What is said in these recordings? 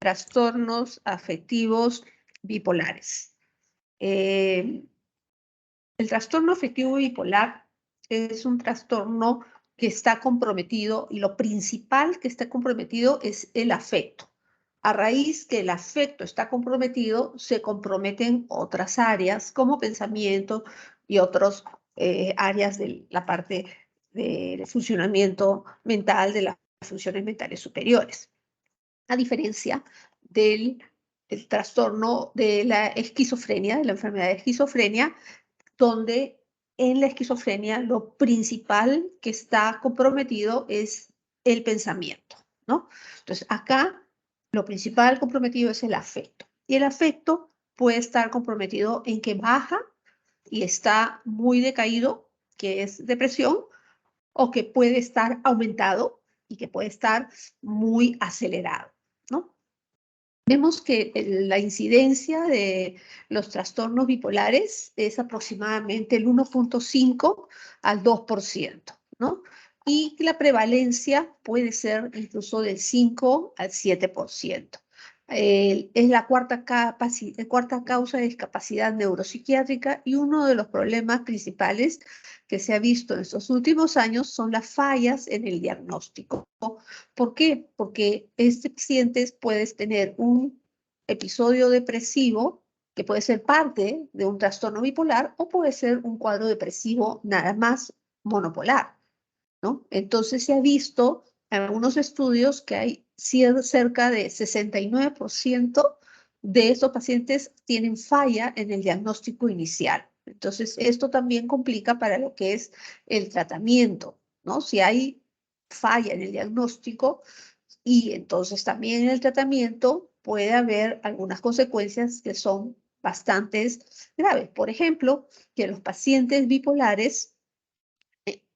trastornos afectivos bipolares. El trastorno afectivo bipolar es un trastorno que está comprometido, y lo principal que está comprometido es el afecto. A raíz que el afecto está comprometido, se comprometen otras áreas como pensamiento y otras áreas de la parte del funcionamiento mental, de las funciones mentales superiores. A diferencia del trastorno de la esquizofrenia, de la enfermedad de esquizofrenia, donde en la esquizofrenia lo principal que está comprometido es el pensamiento, ¿no? Entonces, acá lo principal comprometido es el afecto. Y el afecto puede estar comprometido en que baja y está muy decaído, que es depresión, o que puede estar aumentado y que puede estar muy acelerado, ¿no? Vemos que la incidencia de los trastornos bipolares es aproximadamente el 1.5 al 2%, ¿no? Y la prevalencia puede ser incluso del 5 al 7%. Es la cuarta causa de discapacidad neuropsiquiátrica, y uno de los problemas principales que se ha visto en estos últimos años son las fallas en el diagnóstico. ¿Por qué? Porque este paciente puede tener un episodio depresivo que puede ser parte de un trastorno bipolar, o puede ser un cuadro depresivo nada más monopolar, ¿no? Entonces se ha visto en algunos estudios que hay cerca de 69% de estos pacientes tienen falla en el diagnóstico inicial. Entonces esto también complica para lo que es el tratamiento, ¿no? Si hay falla en el diagnóstico y entonces también en el tratamiento, puede haber algunas consecuencias que son bastante graves. Por ejemplo, que los pacientes bipolares,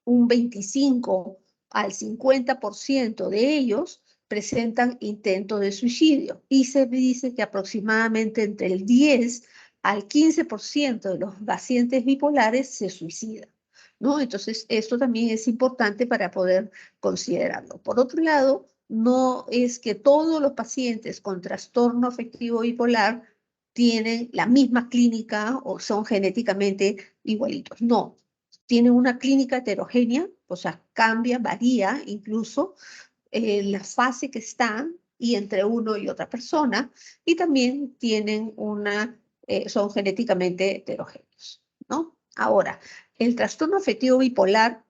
un 25 al 50% de ellos presentan intentos de suicidio, y se dice que aproximadamente entre el 10 al 15% de los pacientes bipolares se suicidan, ¿no? Entonces, esto también es importante para poder considerarlo. Por otro lado, no es que todos los pacientes con trastorno afectivo bipolar tienen la misma clínica o son genéticamente igualitos. No, tienen una clínica heterogénea, o sea, cambia, varía incluso la fase que están y entre uno y otra persona, y también tienen son genéticamente heterogéneos, ¿no? Ahora, el trastorno afectivo bipolar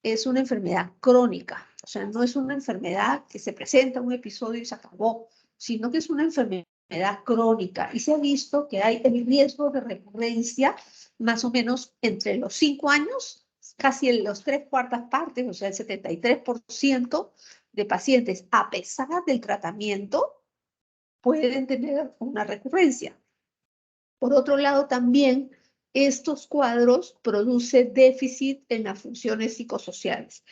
es una enfermedad crónica, o sea, no es una enfermedad que se presenta un episodio y se acabó, sino que es una enfermedad crónica, y se ha visto que hay el riesgo de recurrencia más o menos entre los 5 años, casi en los 3/4 partes, o sea, el 73% de pacientes, a pesar del tratamiento, pueden tener una recurrencia. Por otro lado, también estos cuadros producen déficit en las funciones psicosociales.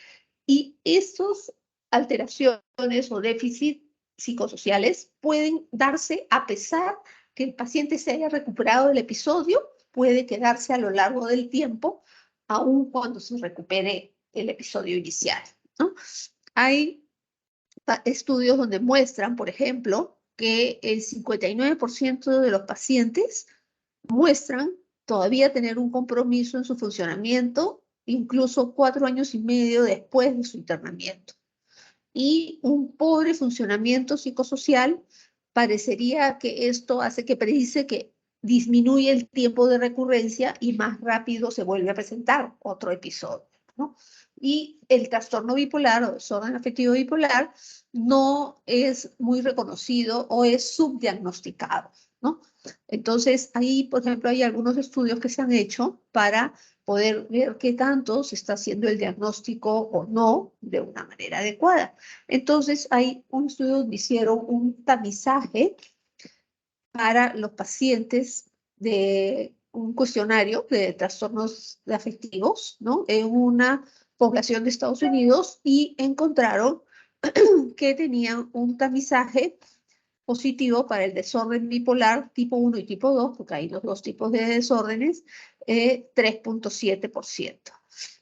Y estas alteraciones o déficit psicosociales pueden darse a pesar que el paciente se haya recuperado del episodio, puede quedarse a lo largo del tiempo, aun cuando se recupere el episodio inicial, ¿no? Hay estudios donde muestran, por ejemplo, que el 59% de los pacientes muestran todavía tener un compromiso en su funcionamiento, incluso 4 años y medio después de su internamiento. Y un pobre funcionamiento psicosocial, parecería que esto hace que predice que disminuye el tiempo de recurrencia y más rápido se vuelve a presentar otro episodio, ¿no? Y el trastorno bipolar o desorden afectivo bipolar no es muy reconocido o es subdiagnosticado, ¿no? Entonces, ahí, por ejemplo, hay algunos estudios que se han hecho para poder ver qué tanto se está haciendo el diagnóstico o no de una manera adecuada. Entonces, hay un estudio donde hicieron un tamizaje para los pacientes de un cuestionario de trastornos afectivos, ¿no? En una población de Estados Unidos, y encontraron que tenían un tamizaje positivo para el desorden bipolar tipo 1 y tipo 2, porque hay los dos tipos de desórdenes, 3.7%.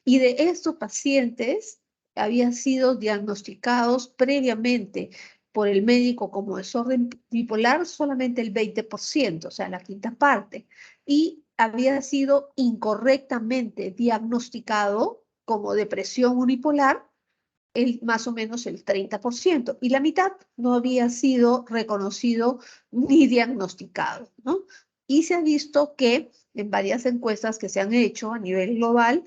Y de estos pacientes habían sido diagnosticados previamente por el médico como desorden bipolar solamente el 20%, o sea, la quinta parte, y había sido incorrectamente diagnosticado como depresión unipolar más o menos el 30%, y la mitad no había sido reconocido ni diagnosticado, ¿no? Y se ha visto que en varias encuestas que se han hecho a nivel global,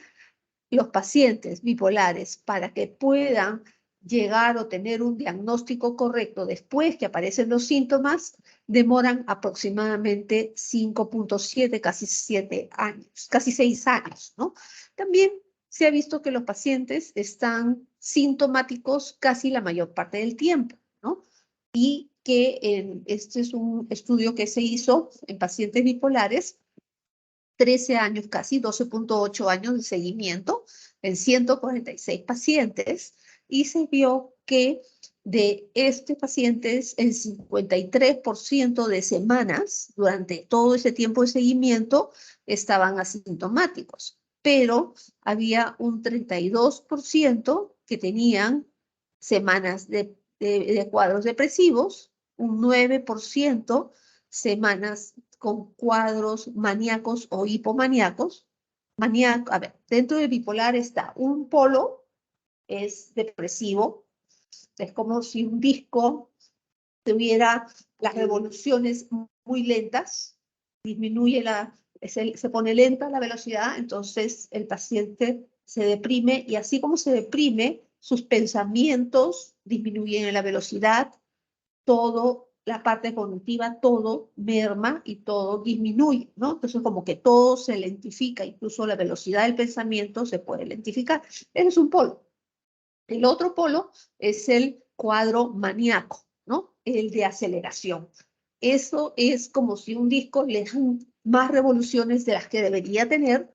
los pacientes bipolares, para que puedan llegar o tener un diagnóstico correcto después que aparecen los síntomas, demoran aproximadamente 5.7, casi 7 años, casi 6 años, ¿no? También se ha visto que los pacientes están sintomáticos casi la mayor parte del tiempo, ¿no? Y que este es un estudio que se hizo en pacientes bipolares, 13 años, casi 12.8 años de seguimiento en 146 pacientes, y se vio que de estos pacientes el 53% de semanas durante todo ese tiempo de seguimiento estaban asintomáticos, pero había un 32% que tenían semanas de cuadros depresivos, un 9% semanas con cuadros maníacos o hipomaníacos. A ver, dentro del bipolar está un polo, es depresivo, es como si un disco tuviera las revoluciones muy lentas, disminuye se pone lenta la velocidad, entonces el paciente se deprime, y así como se deprime, sus pensamientos disminuyen en la velocidad, todo, la parte cognitiva, todo merma y todo disminuye, ¿no? Entonces, como que todo se lentifica, incluso la velocidad del pensamiento se puede lentificar. Ese es un polo. El otro polo es el cuadro maníaco, ¿no? El de aceleración. Eso es como si un disco le dan más revoluciones de las que debería tener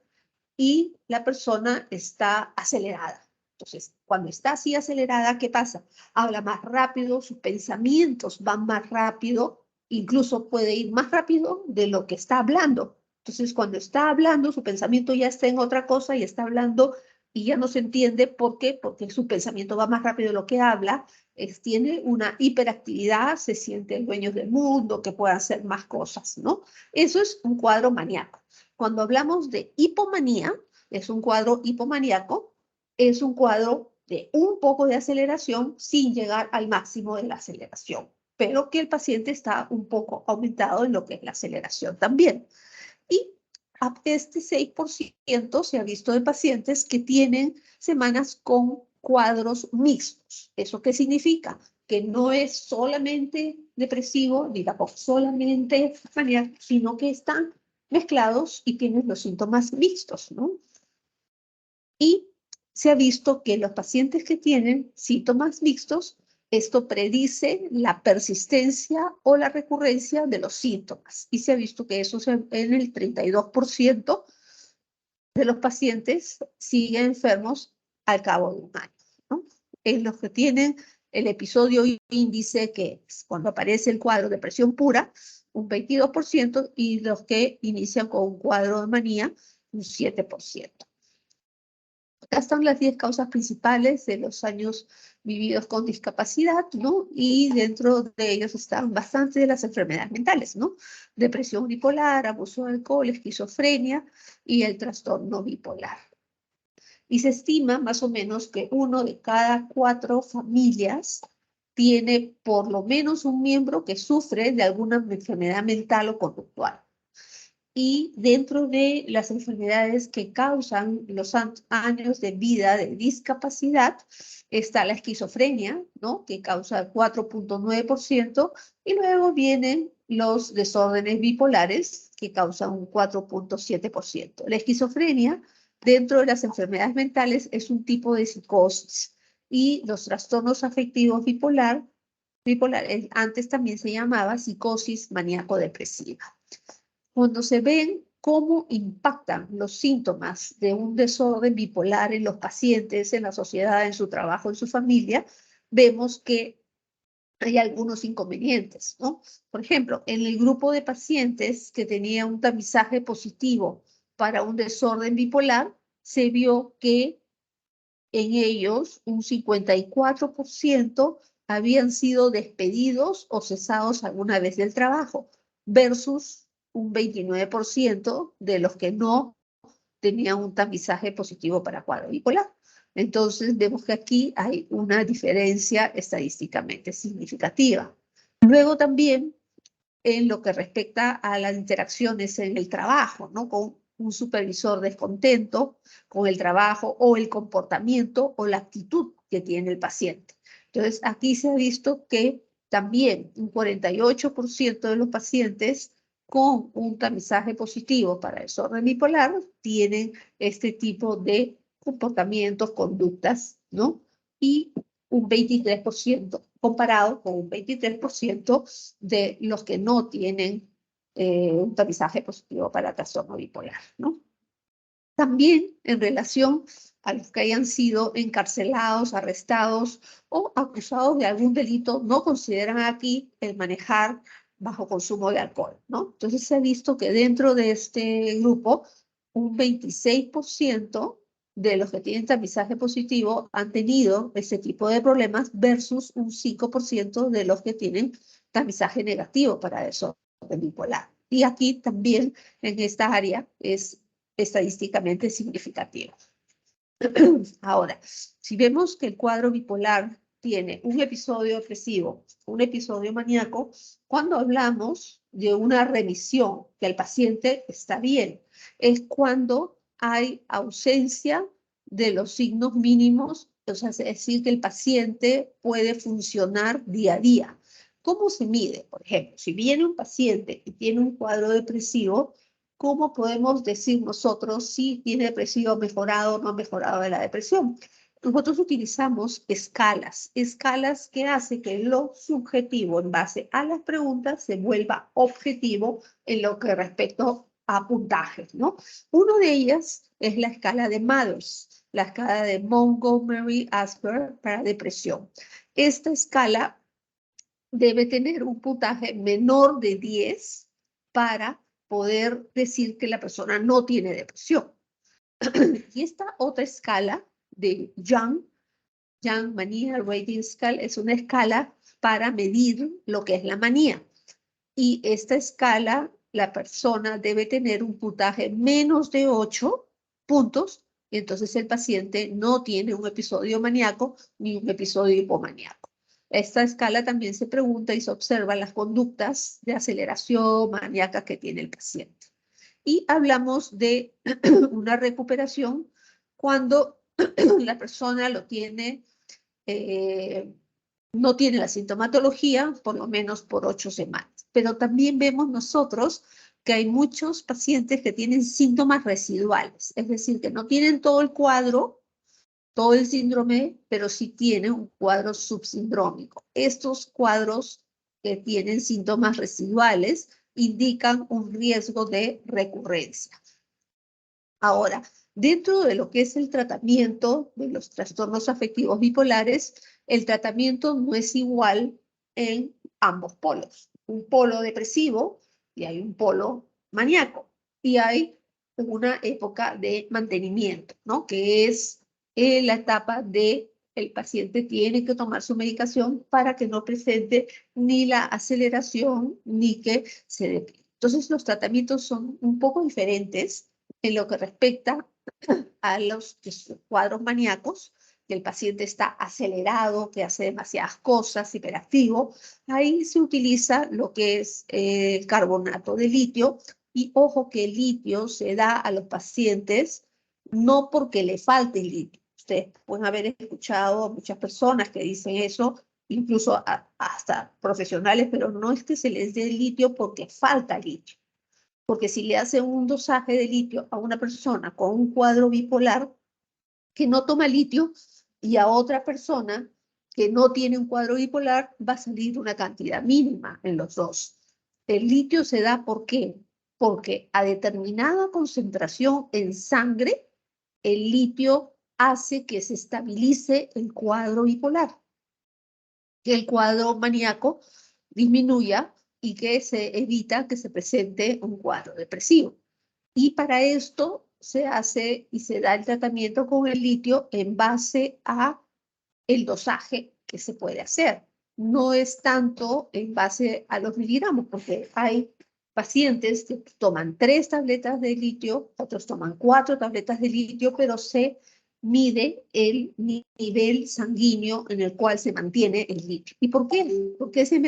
y la persona está acelerada. Entonces, cuando está así acelerada, ¿qué pasa? Habla más rápido, sus pensamientos van más rápido, incluso puede ir más rápido de lo que está hablando. Entonces, cuando está hablando, su pensamiento ya está en otra cosa y está hablando y ya no se entiende por qué, porque su pensamiento va más rápido de lo que habla, tiene una hiperactividad, se siente el dueño del mundo, que puede hacer más cosas, ¿no? Eso es un cuadro maníaco. Cuando hablamos de hipomanía, es un cuadro hipomaníaco, es un cuadro de un poco de aceleración sin llegar al máximo de la aceleración, pero que el paciente está un poco aumentado en lo que es la aceleración también. Y este 6% se ha visto de pacientes que tienen semanas con cuadros mixtos. ¿Eso qué significa? Que no es solamente depresivo, ni tampoco solamente maníaco, sino que están mezclados y tienen los síntomas mixtos, ¿no? Y se ha visto que los pacientes que tienen síntomas mixtos, esto predice la persistencia o la recurrencia de los síntomas. Y se ha visto que eso en el 32% de los pacientes siguen enfermos al cabo de un año, ¿no? En los que tienen el episodio índice, que es cuando aparece el cuadro de depresión pura, un 22%, y los que inician con un cuadro de manía, un 7%. Acá están las 10 causas principales de los años vividos con discapacidad, ¿no? Y dentro de ellos están bastante de las enfermedades mentales, ¿no? Depresión bipolar, abuso de alcohol, esquizofrenia y el trastorno bipolar. Y se estima más o menos que 1 de cada 4 familias tiene por lo menos un miembro que sufre de alguna enfermedad mental o conductual. Y dentro de las enfermedades que causan los años de vida de discapacidad está la esquizofrenia, ¿no? Que causa el 4.9%, y luego vienen los desórdenes bipolares, que causan un 4.7%. La esquizofrenia, dentro de las enfermedades mentales, es un tipo de psicosis, y los trastornos afectivos bipolar, antes también se llamaba psicosis maníaco-depresiva. Cuando se ven cómo impactan los síntomas de un desorden bipolar en los pacientes, en la sociedad, en su trabajo, en su familia, vemos que hay algunos inconvenientes, ¿no? Por ejemplo, en el grupo de pacientes que tenía un tamizaje positivo para un desorden bipolar, se vio que en ellos un 54% habían sido despedidos o cesados alguna vez del trabajo, versus un 29% de los que no tenían un tamizaje positivo para cuadro bipolar. Entonces, vemos que aquí hay una diferencia estadísticamente significativa. Luego también, en lo que respecta a las interacciones en el trabajo, ¿no? Con un supervisor descontento con el trabajo o el comportamiento o la actitud que tiene el paciente. Entonces, aquí se ha visto que también un 48% de los pacientes con un tamizaje positivo para desorden bipolar tienen este tipo de comportamientos, conductas, ¿no? Y un 23%, comparado con un 23% de los que no tienen un tamizaje positivo para trastorno bipolar, ¿no? También en relación a los que hayan sido encarcelados, arrestados o acusados de algún delito, no consideran aquí el manejar bajo consumo de alcohol, ¿no? Entonces se ha visto que dentro de este grupo, un 26% de los que tienen tamizaje positivo han tenido ese tipo de problemas versus un 5% de los que tienen tamizaje negativo para desorden bipolar. Y aquí también en esta área es estadísticamente significativo. Ahora, si vemos que el cuadro bipolar tiene un episodio depresivo, un episodio maníaco, cuando hablamos de una remisión, que el paciente está bien, es cuando hay ausencia de los signos mínimos, o sea, es decir, que el paciente puede funcionar día a día. ¿Cómo se mide? Por ejemplo, si viene un paciente y tiene un cuadro depresivo, ¿cómo podemos decir nosotros si tiene depresión mejorado o no ha mejorado de la depresión? Nosotros utilizamos escalas que hacen que lo subjetivo en base a las preguntas se vuelva objetivo en lo que respecta a puntajes, ¿no? Una de ellas es la escala de Mathers, la escala de Montgomery-Åsberg para depresión. Esta escala debe tener un puntaje menor de 10 para poder decir que la persona no tiene depresión. Y esta otra escala de Young Manía Rating Scale, es una escala para medir lo que es la manía. Y esta escala, la persona debe tener un puntaje menos de 8 puntos, y entonces el paciente no tiene un episodio maníaco ni un episodio hipomaníaco. Esta escala también se pregunta y se observa las conductas de aceleración maníaca que tiene el paciente. Y hablamos de una recuperación cuando la persona lo tiene, no tiene la sintomatología, por lo menos por 8 semanas. Pero también vemos nosotros que hay muchos pacientes que tienen síntomas residuales, es decir, que no tienen todo el cuadro, todo el síndrome, pero sí tienen un cuadro subsindrómico. Estos cuadros que tienen síntomas residuales indican un riesgo de recurrencia. Ahora, dentro de lo que es el tratamiento de los trastornos afectivos bipolares, el tratamiento no es igual en ambos polos. Un polo depresivo y hay un polo maníaco. Y hay una época de mantenimiento, ¿no? Que es la etapa de el paciente tiene que tomar su medicación para que no presente ni la aceleración ni que se deprime. Entonces, los tratamientos son un poco diferentes en lo que respecta a los cuadros maníacos, que el paciente está acelerado, que hace demasiadas cosas, hiperactivo. Ahí se utiliza lo que es el carbonato de litio. Y ojo que el litio se da a los pacientes no porque le falte el litio. Ustedes pueden haber escuchado a muchas personas que dicen eso, incluso hasta profesionales, pero no es que se les dé el litio porque falta litio. Porque si le hacen un dosaje de litio a una persona con un cuadro bipolar que no toma litio y a otra persona que no tiene un cuadro bipolar, va a salir una cantidad mínima en los dos. El litio se da ¿por qué? Porque a determinada concentración en sangre, el litio hace que se estabilice el cuadro bipolar, que el cuadro maníaco disminuya y que se evita que se presente un cuadro depresivo. Y para esto se hace y se da el tratamiento con el litio en base a el dosaje que se puede hacer. no es tanto en base a los miligramos, porque hay pacientes que toman 3 tabletas de litio, otros toman 4 tabletas de litio, pero se mide el nivel sanguíneo en el cual se mantiene el litio. ¿Y por qué? ¿Por qué se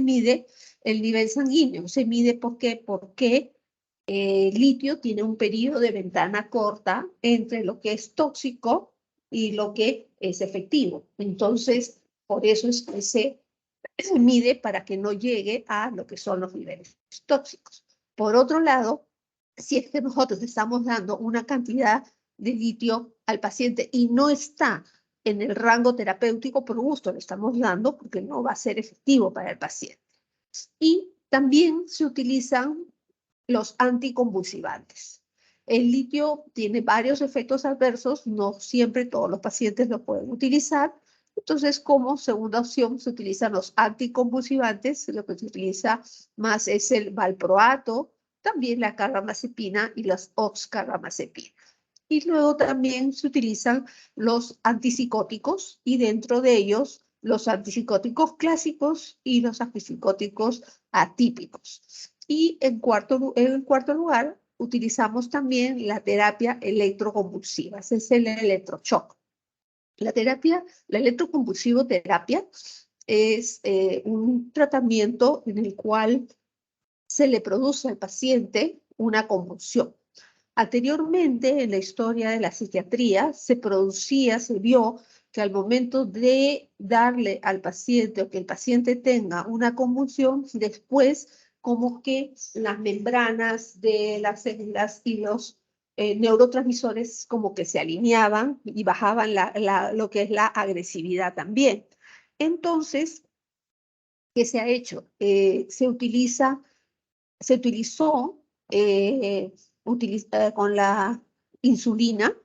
mide el nivel sanguíneo? Se mide porque el litio tiene un periodo de ventana corta entre lo que es tóxico y lo que es efectivo. Entonces, por eso es que se mide para que no llegue a lo que son los niveles tóxicos. Por otro lado, si es que nosotros estamos dando una cantidad de litio al paciente y no está en el rango terapéutico, por gusto lo estamos dando porque no va a ser efectivo para el paciente. Y también se utilizan los anticonvulsivantes. El litio tiene varios efectos adversos, no siempre todos los pacientes lo pueden utilizar. Entonces, como segunda opción se utilizan los anticonvulsivantes, lo que se utiliza más es el valproato, también la carbamazepina y las oxcarbamazepina. Y luego también se utilizan los antipsicóticos y dentro de ellos los antipsicóticos clásicos y los antipsicóticos atípicos. Y en cuarto lugar, utilizamos también la terapia electroconvulsiva, ese es el electroshock. La electroconvulsivo terapia es un tratamiento en el cual se le produce al paciente una convulsión. Anteriormente, en la historia de la psiquiatría, se vio que al momento de darle al paciente o que el paciente tenga una convulsión, después como que las membranas de las células y los neurotransmisores como que se alineaban y bajaban lo que es la agresividad también. Entonces, ¿qué se ha hecho? Se utilizó con la insulina,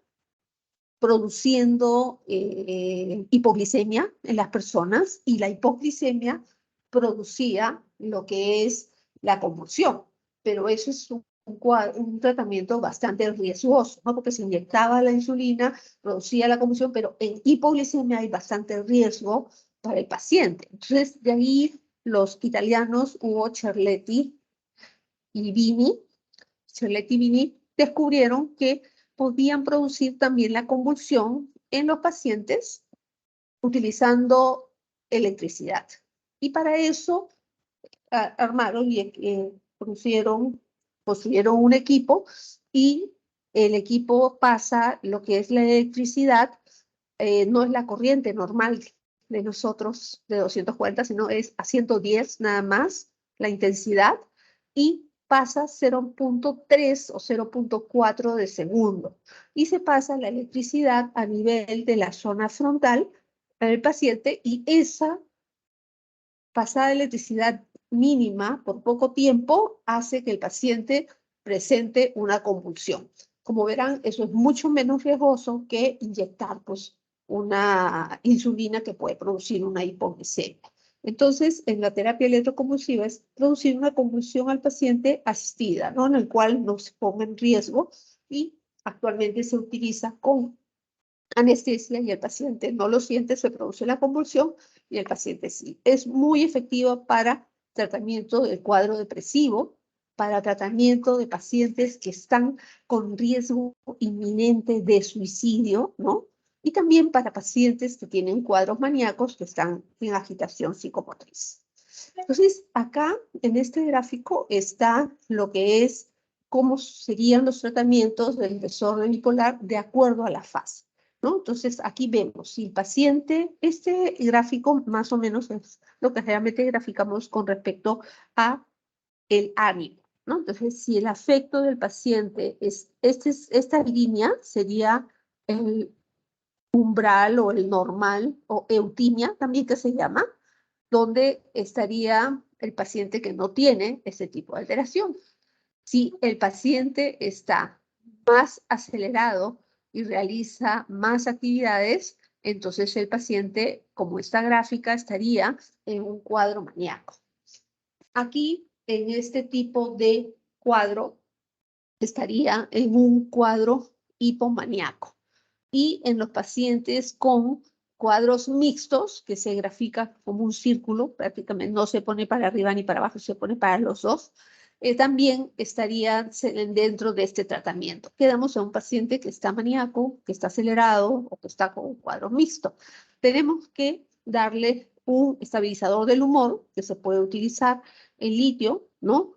produciendo hipoglicemia en las personas y la hipoglicemia producía lo que es la convulsión. Pero eso es un tratamiento bastante riesgoso, ¿no? Porque se inyectaba la insulina, producía la convulsión, pero en hipoglicemia hay bastante riesgo para el paciente. Entonces, de ahí los italianos Hugo Cerletti y Vini descubrieron que podían producir también la convulsión en los pacientes utilizando electricidad. Y para eso armaron y construyeron un equipo y el equipo pasa lo que es la electricidad, no es la corriente normal de nosotros de 240, sino es a 110 nada más la intensidad y pasa 0.3 o 0.4 de segundo y se pasa la electricidad a nivel de la zona frontal del paciente y esa pasada de electricidad mínima por poco tiempo hace que el paciente presente una convulsión. Como verán, eso es mucho menos riesgoso que inyectar pues, una insulina que puede producir una hipoglicemia. Entonces, en la terapia electroconvulsiva es producir una convulsión al paciente asistida, ¿no? En el cual no se ponga en riesgo y actualmente se utiliza con anestesia y el paciente no lo siente, se produce la convulsión y el paciente sí. Es muy efectiva para tratamiento del cuadro depresivo, para tratamiento de pacientes que están con riesgo inminente de suicidio, ¿no? Y también para pacientes que tienen cuadros maníacos que están en agitación psicomotriz. Entonces, acá en este gráfico está lo que es cómo serían los tratamientos del desorden bipolar de acuerdo a la fase, ¿no? Entonces, aquí vemos si el paciente, este gráfico más o menos es lo que realmente graficamos con respecto a el ánimo, ¿no? Entonces, si el afecto del paciente esta línea sería el umbral o el normal o eutimia, también que se llama, donde estaría el paciente que no tiene ese tipo de alteración. Si el paciente está más acelerado y realiza más actividades, entonces el paciente, como esta gráfica, estaría en un cuadro maníaco. Aquí, en este tipo de cuadro, estaría en un cuadro hipomaníaco. Y en los pacientes con cuadros mixtos, que se grafica como un círculo, prácticamente no se pone para arriba ni para abajo, se pone para los dos, también estarían dentro de este tratamiento. Quedamos a un paciente que está maníaco, que está acelerado o que está con un cuadro mixto. Tenemos que darle un estabilizador del humor, que se puede utilizar en litio, ¿no?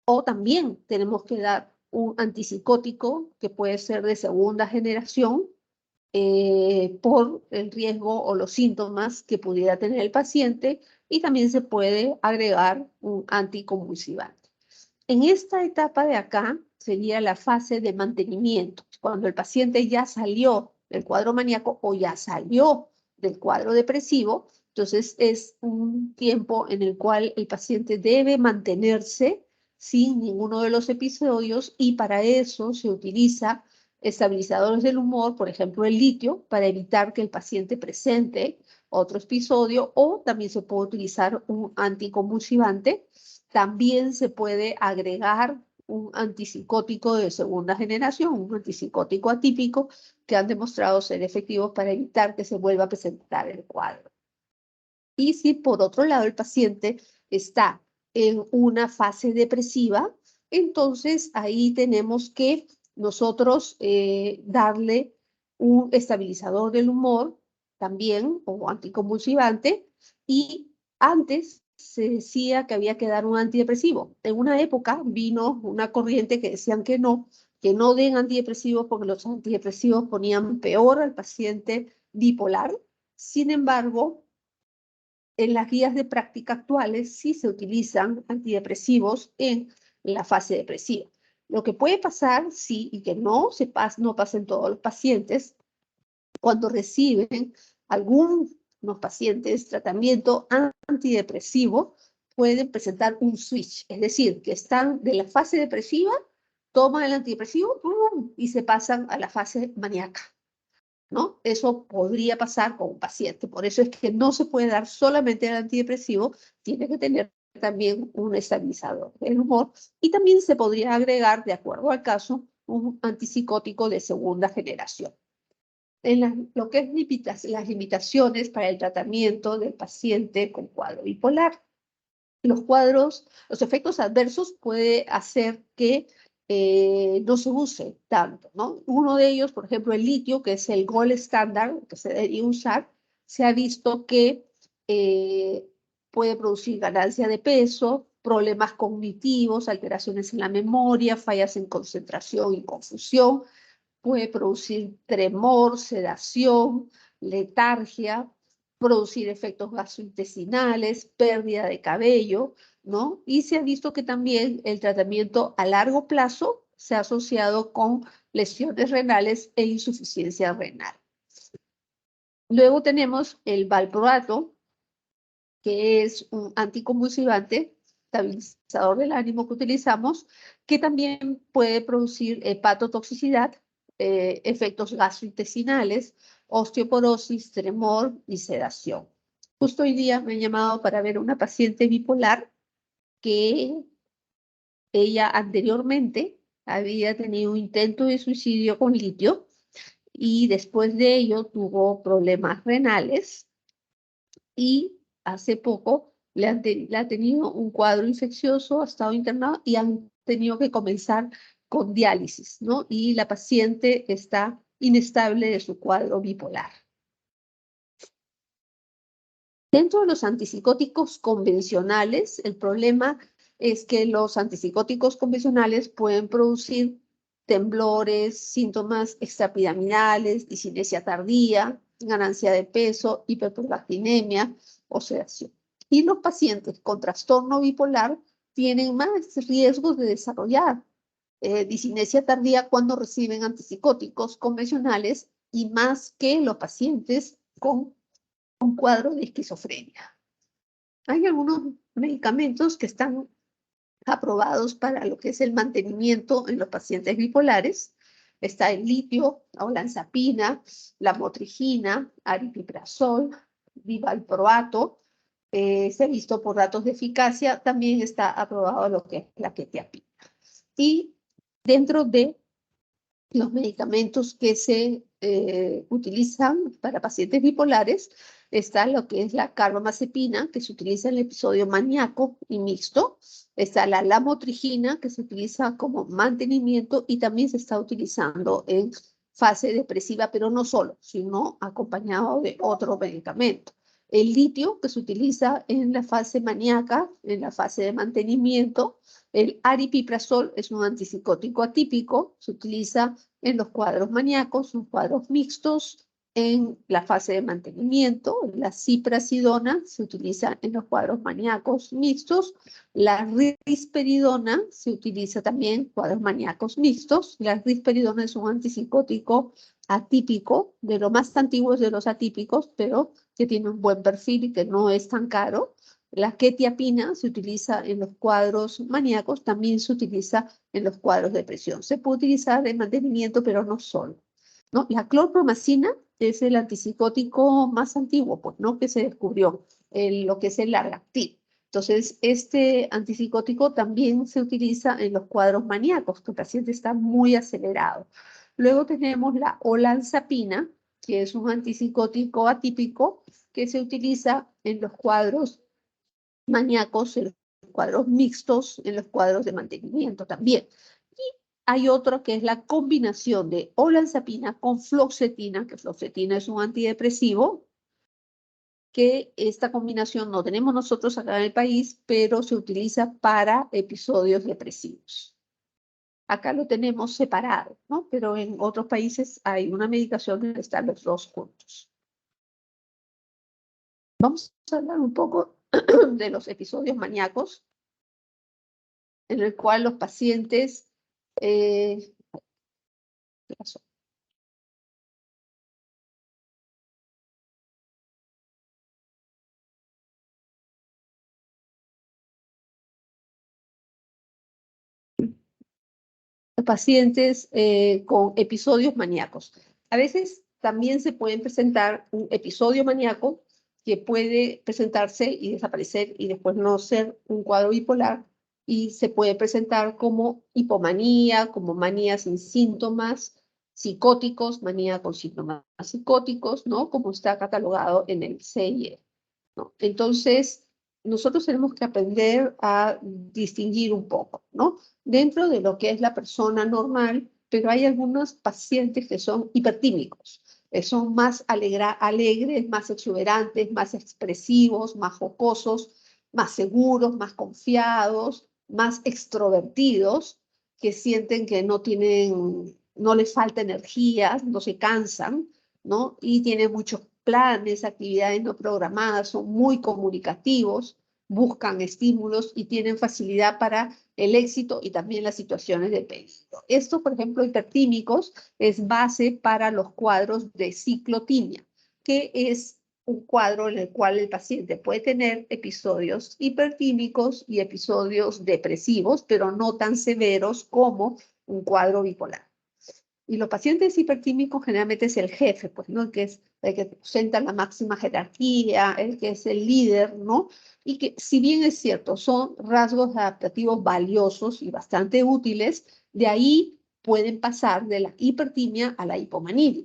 O también tenemos que dar un antipsicótico que puede ser de segunda generación, por el riesgo o los síntomas que pudiera tener el paciente, y también se puede agregar un anticonvulsivante. En esta etapa de acá sería la fase de mantenimiento, cuando el paciente ya salió del cuadro maníaco o ya salió del cuadro depresivo. Entonces es un tiempo en el cual el paciente debe mantenerse sin ninguno de los episodios, y para eso se utiliza estabilizadores del humor, por ejemplo el litio, para evitar que el paciente presente otro episodio, o también se puede utilizar un anticonvulsivante. También se puede agregar un antipsicótico de segunda generación, un antipsicótico atípico, que han demostrado ser efectivos para evitar que se vuelva a presentar el cuadro. Y si por otro lado el paciente está en una fase depresiva, entonces ahí tenemos que nosotros darle un estabilizador del humor también, o anticonvulsivante, y antes se decía que había que dar un antidepresivo. En una época vino una corriente que decían que no den antidepresivos porque los antidepresivos ponían peor al paciente bipolar. Sin embargo, en las guías de práctica actuales sí se utilizan antidepresivos en la fase depresiva. Lo que puede pasar, sí, y que no pasa en todos los pacientes, cuando reciben algunos pacientes tratamiento antidepresivo, pueden presentar un switch, es decir, que están de la fase depresiva, toman el antidepresivo, ¡pum!, y se pasan a la fase maníaca, ¿no? Eso podría pasar con un paciente. Por eso es que no se puede dar solamente el antidepresivo, tiene que tener también un estabilizador del humor, y también se podría agregar, de acuerdo al caso, un antipsicótico de segunda generación. En lo que es las limitaciones para el tratamiento del paciente con cuadro bipolar. Los efectos adversos puede hacer que no se use tanto, ¿no? Uno de ellos, por ejemplo, el litio, que es el gold estándar que se debería usar, se ha visto que puede producir ganancia de peso, problemas cognitivos, alteraciones en la memoria, fallas en concentración y confusión, puede producir tremor, sedación, letargia, producir efectos gastrointestinales, pérdida de cabello, ¿no? Y se ha visto que también el tratamiento a largo plazo se ha asociado con lesiones renales e insuficiencia renal. Luego tenemos el valproato, que es un anticonvulsivante, estabilizador del ánimo que utilizamos, que también puede producir hepatotoxicidad, efectos gastrointestinales, osteoporosis, tremor y sedación. Justo hoy día me han llamado para ver una paciente bipolar que ella anteriormente había tenido un intento de suicidio con litio, y después de ello tuvo problemas renales, y hace poco le ha tenido un cuadro infeccioso, ha estado internado y han tenido que comenzar con diálisis, ¿no? Y la paciente está inestable de su cuadro bipolar. Dentro de los antipsicóticos convencionales, el problema es que los antipsicóticos convencionales pueden producir temblores, síntomas extrapiramidales, discinesia tardía, ganancia de peso, hiperprolactinemia o sedación. Y los pacientes con trastorno bipolar tienen más riesgos de desarrollar discinesia tardía cuando reciben antipsicóticos convencionales, y más que los pacientes con un cuadro de esquizofrenia. Hay algunos medicamentos que están aprobados para lo que es el mantenimiento en los pacientes bipolares. Está el litio, la olanzapina, la motrigina, aripiprazol, vivalproato. Se ha visto por datos de eficacia. También está aprobado lo que es la quetiapina. Y dentro de los medicamentos que se utilizan para pacientes bipolares está lo que es la carbamazepina, que se utiliza en el episodio maníaco y mixto. Está la lamotrigina, que se utiliza como mantenimiento y también se está utilizando en fase depresiva, pero no solo, sino acompañado de otro medicamento. El litio, que se utiliza en la fase maníaca, en la fase de mantenimiento. El aripiprazol es un antipsicótico atípico, se utiliza en los cuadros maníacos, en cuadros mixtos, en la fase de mantenimiento. La ciprasidona se utiliza en los cuadros maníacos mixtos. La risperidona se utiliza también en cuadros maníacos mixtos. La risperidona es un antipsicótico atípico, de lo más antiguos de los atípicos, pero que tiene un buen perfil y que no es tan caro. La quetiapina se utiliza en los cuadros maníacos, también se utiliza en los cuadros de depresión. Se puede utilizar en mantenimiento, pero no solo, ¿no? La clorpromacina es el antipsicótico más antiguo, pues, ¿no? Que se descubrió, lo que es el Largactil. Entonces, este antipsicótico también se utiliza en los cuadros maníacos, que el paciente está muy acelerado. Luego tenemos la olanzapina, que es un antipsicótico atípico que se utiliza en los cuadros maníacos, en los cuadros mixtos, en los cuadros de mantenimiento también. Y hay otro que es la combinación de olanzapina con fluoxetina, que fluoxetina es un antidepresivo, que esta combinación no tenemos nosotros acá en el país, pero se utiliza para episodios depresivos. Acá lo tenemos separado, ¿no? Pero en otros países hay una medicación que están los dos juntos. Vamos a hablar un poco de los episodios maníacos, en el cual los pacientes ¿qué pasó? Los pacientes con episodios maníacos. A veces también se pueden presentar un episodio maníaco que puede presentarse y desaparecer y después no ser un cuadro bipolar, y se puede presentar como hipomanía, como manía sin síntomas psicóticos, manía con síntomas psicóticos, ¿no? Como está catalogado en el CIE, ¿no? Entonces, nosotros tenemos que aprender a distinguir un poco, ¿no? Dentro de lo que es la persona normal, pero hay algunos pacientes que son hipertímicos, son más alegres, más exuberantes, más expresivos, más jocosos, más seguros, más confiados, más extrovertidos, que sienten que no tienen, no les falta energía, no se cansan, ¿no? Y tienen muchos planes, actividades no programadas, son muy comunicativos, buscan estímulos y tienen facilidad para el éxito y también las situaciones de peligro. Esto, por ejemplo, hipertímicos es base para los cuadros de ciclotimia, que es un cuadro en el cual el paciente puede tener episodios hipertímicos y episodios depresivos, pero no tan severos como un cuadro bipolar. Y los pacientes hipertímicos generalmente es el jefe, pues, ¿no? Que es el que presenta la máxima jerarquía, el que es el líder, ¿no? Y que, si bien es cierto, son rasgos adaptativos valiosos y bastante útiles, de ahí pueden pasar de la hipertimia a la hipomanía.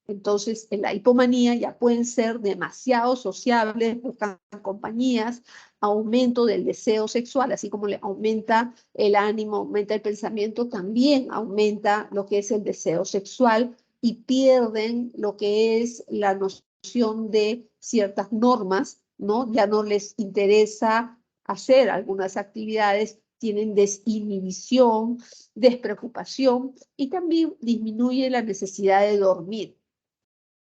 Entonces, en la hipomanía ya pueden ser demasiado sociables, buscan compañías, aumento del deseo sexual, así como le aumenta el ánimo, aumenta el pensamiento, también aumenta lo que es el deseo sexual y pierden lo que es la noción de ciertas normas, ¿no? Ya no les interesa hacer algunas actividades, tienen desinhibición, despreocupación y también disminuye la necesidad de dormir.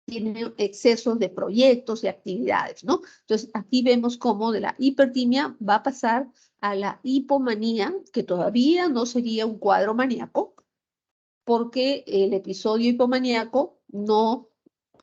Tienen excesos de proyectos y actividades, ¿no? Entonces, aquí vemos cómo de la hipertimia va a pasar a la hipomanía, que todavía no sería un cuadro maníaco, porque el episodio hipomaníaco no,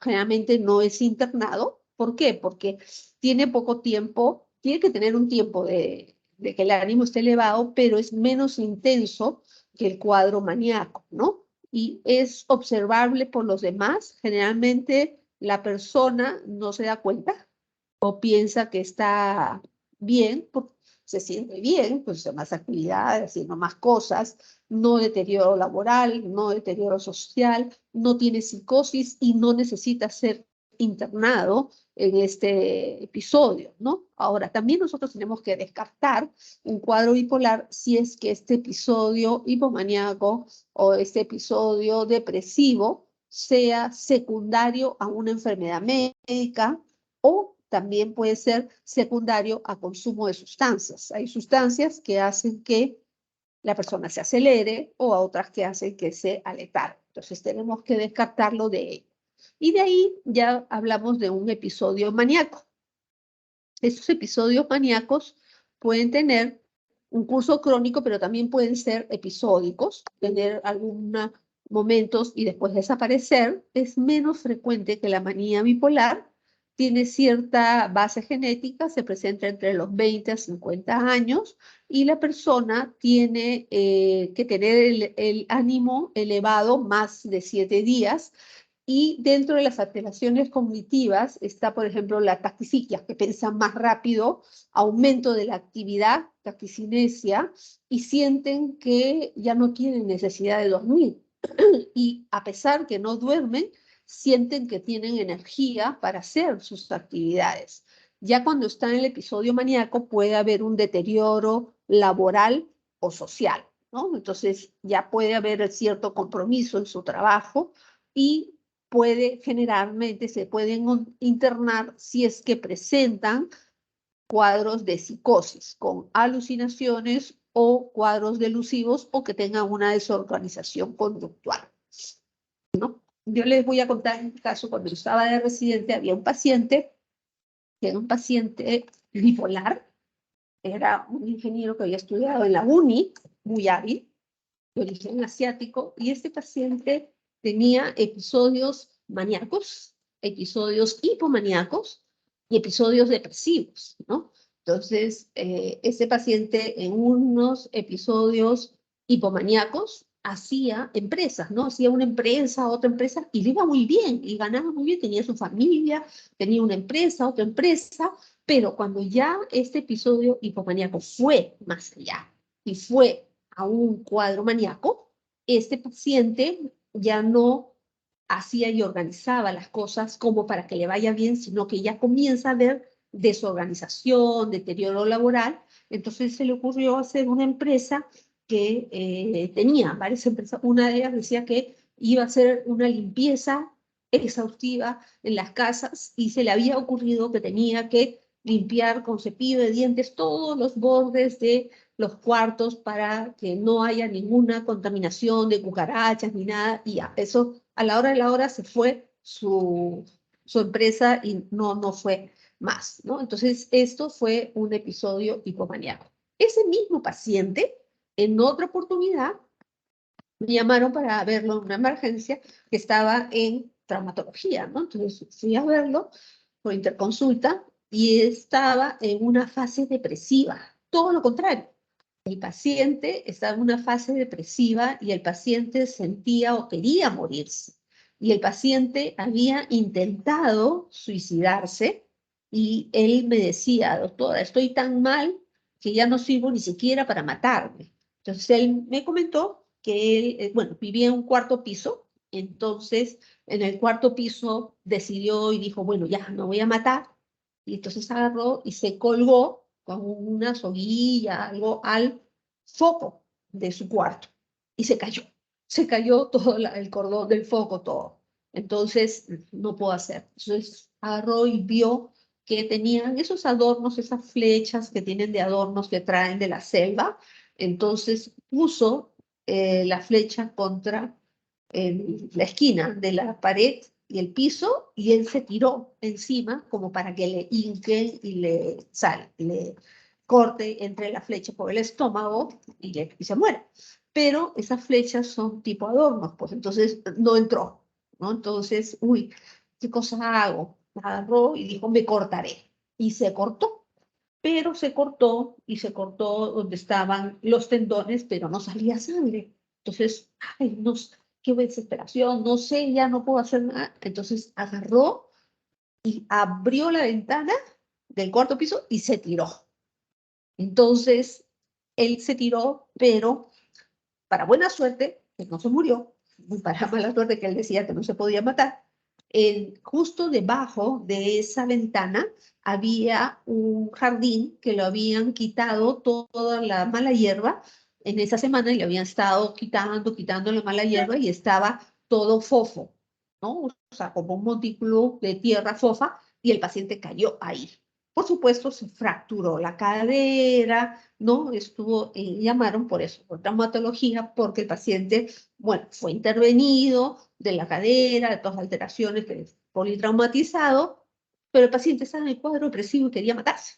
generalmente no es internado. ¿Por qué? Porque tiene poco tiempo, tiene que tener un tiempo de que el ánimo esté elevado, pero es menos intenso que el cuadro maníaco, ¿no? Y es observable por los demás. Generalmente la persona no se da cuenta o piensa que está bien, se siente bien, pues hace más actividades, haciendo más cosas, no deterioro laboral, no deterioro social, no tiene psicosis y no necesita ser internado en este episodio, ¿no? Ahora, también nosotros tenemos que descartar un cuadro bipolar si es que este episodio hipomaníaco o este episodio depresivo sea secundario a una enfermedad médica o también puede ser secundario a consumo de sustancias. Hay sustancias que hacen que la persona se acelere o a otras que hacen que se aletargue. Entonces tenemos que descartarlo de ello. Y de ahí ya hablamos de un episodio maníaco. Estos episodios maníacos pueden tener un curso crónico, pero también pueden ser episódicos, tener algunos momentos y después desaparecer. Es menos frecuente que la manía bipolar. Tiene cierta base genética, se presenta entre los 20 a 50 años y la persona tiene que tener el ánimo elevado más de 7 días. Y dentro de las alteraciones cognitivas está, por ejemplo, la taquiciquia, que piensan más rápido, aumento de la actividad, taquicinesia, y sienten que ya no tienen necesidad de dormir. Y a pesar que no duermen, sienten que tienen energía para hacer sus actividades. Ya cuando está en el episodio maníaco puede haber un deterioro laboral o social, ¿no? Entonces ya puede haber cierto compromiso en su trabajo y generalmente se pueden internar si es que presentan cuadros de psicosis con alucinaciones o cuadros delusivos o que tengan una desorganización conductual, ¿no? Yo les voy a contar un caso. Cuando yo estaba de residente había un paciente que era un paciente bipolar, era un ingeniero que había estudiado en la UNI, muy hábil, de origen asiático, y este paciente tenía episodios maníacos, episodios hipomaníacos y episodios depresivos, ¿no? Entonces, este paciente en unos episodios hipomaníacos hacía empresas, ¿no? Hacía una empresa, otra empresa, y le iba muy bien, y ganaba muy bien, tenía su familia, tenía una empresa, otra empresa, pero cuando ya este episodio hipomaníaco fue más allá y fue a un cuadro maníaco, este paciente ya no hacía y organizaba las cosas como para que le vaya bien, sino que ya comienza a ver desorganización, deterioro laboral. Entonces se le ocurrió hacer una empresa que tenía varias empresas. Una de ellas decía que iba a hacer una limpieza exhaustiva en las casas y se le había ocurrido que tenía que limpiar con cepillo de dientes todos los bordes de los cuartos para que no haya ninguna contaminación de cucarachas ni nada, y ya, eso a la hora de la hora se fue su empresa y no fue más, ¿no? Entonces, esto fue un episodio hipomaníaco. Ese mismo paciente, en otra oportunidad, me llamaron para verlo en una emergencia que estaba en traumatología, ¿no? Entonces fui a verlo por interconsulta y estaba en una fase depresiva, todo lo contrario. El paciente estaba en una fase depresiva y el paciente sentía o quería morirse. Y el paciente había intentado suicidarse y él me decía, doctora, estoy tan mal que ya no sirvo ni siquiera para matarme. Entonces él me comentó que él, bueno, vivía en un cuarto piso, entonces en el cuarto piso decidió y dijo, bueno, ya me voy a matar. Y entonces agarró y se colgó con una soguilla, algo al foco de su cuarto y se cayó todo el cordón del foco, todo. Entonces, no puedo hacer. Entonces, agarró y vio que tenían esos adornos, esas flechas que tienen de adornos que traen de la selva. Entonces, puso la flecha contra la esquina de la pared y el piso, y él se tiró encima como para que le hinquen y le corte entre la flecha por el estómago y se muera. Pero esas flechas son tipo adornos, pues entonces no entró, ¿no? Entonces, uy, ¿qué cosa hago? Agarró y dijo, me cortaré. Y se cortó, pero se cortó y se cortó donde estaban los tendones, pero no salía sangre. Entonces, ay, no, qué desesperación, no sé, ya no puedo hacer nada. Entonces agarró y abrió la ventana del cuarto piso y se tiró. Entonces, él se tiró, pero para buena suerte, él no se murió, para mala suerte que él decía que no se podía matar. Justo debajo de esa ventana había un jardín que lo habían quitado toda la mala hierba. En esa semana le habían estado quitando la mala hierba y estaba todo fofo, ¿no? O sea, como un montículo de tierra fofa y el paciente cayó ahí. Por supuesto, se fracturó la cadera, ¿no? Llamaron por eso, por traumatología, porque el paciente, bueno, fue intervenido de la cadera, de todas las alteraciones, politraumatizado, pero el paciente estaba en el cuadro depresivo y quería matarse.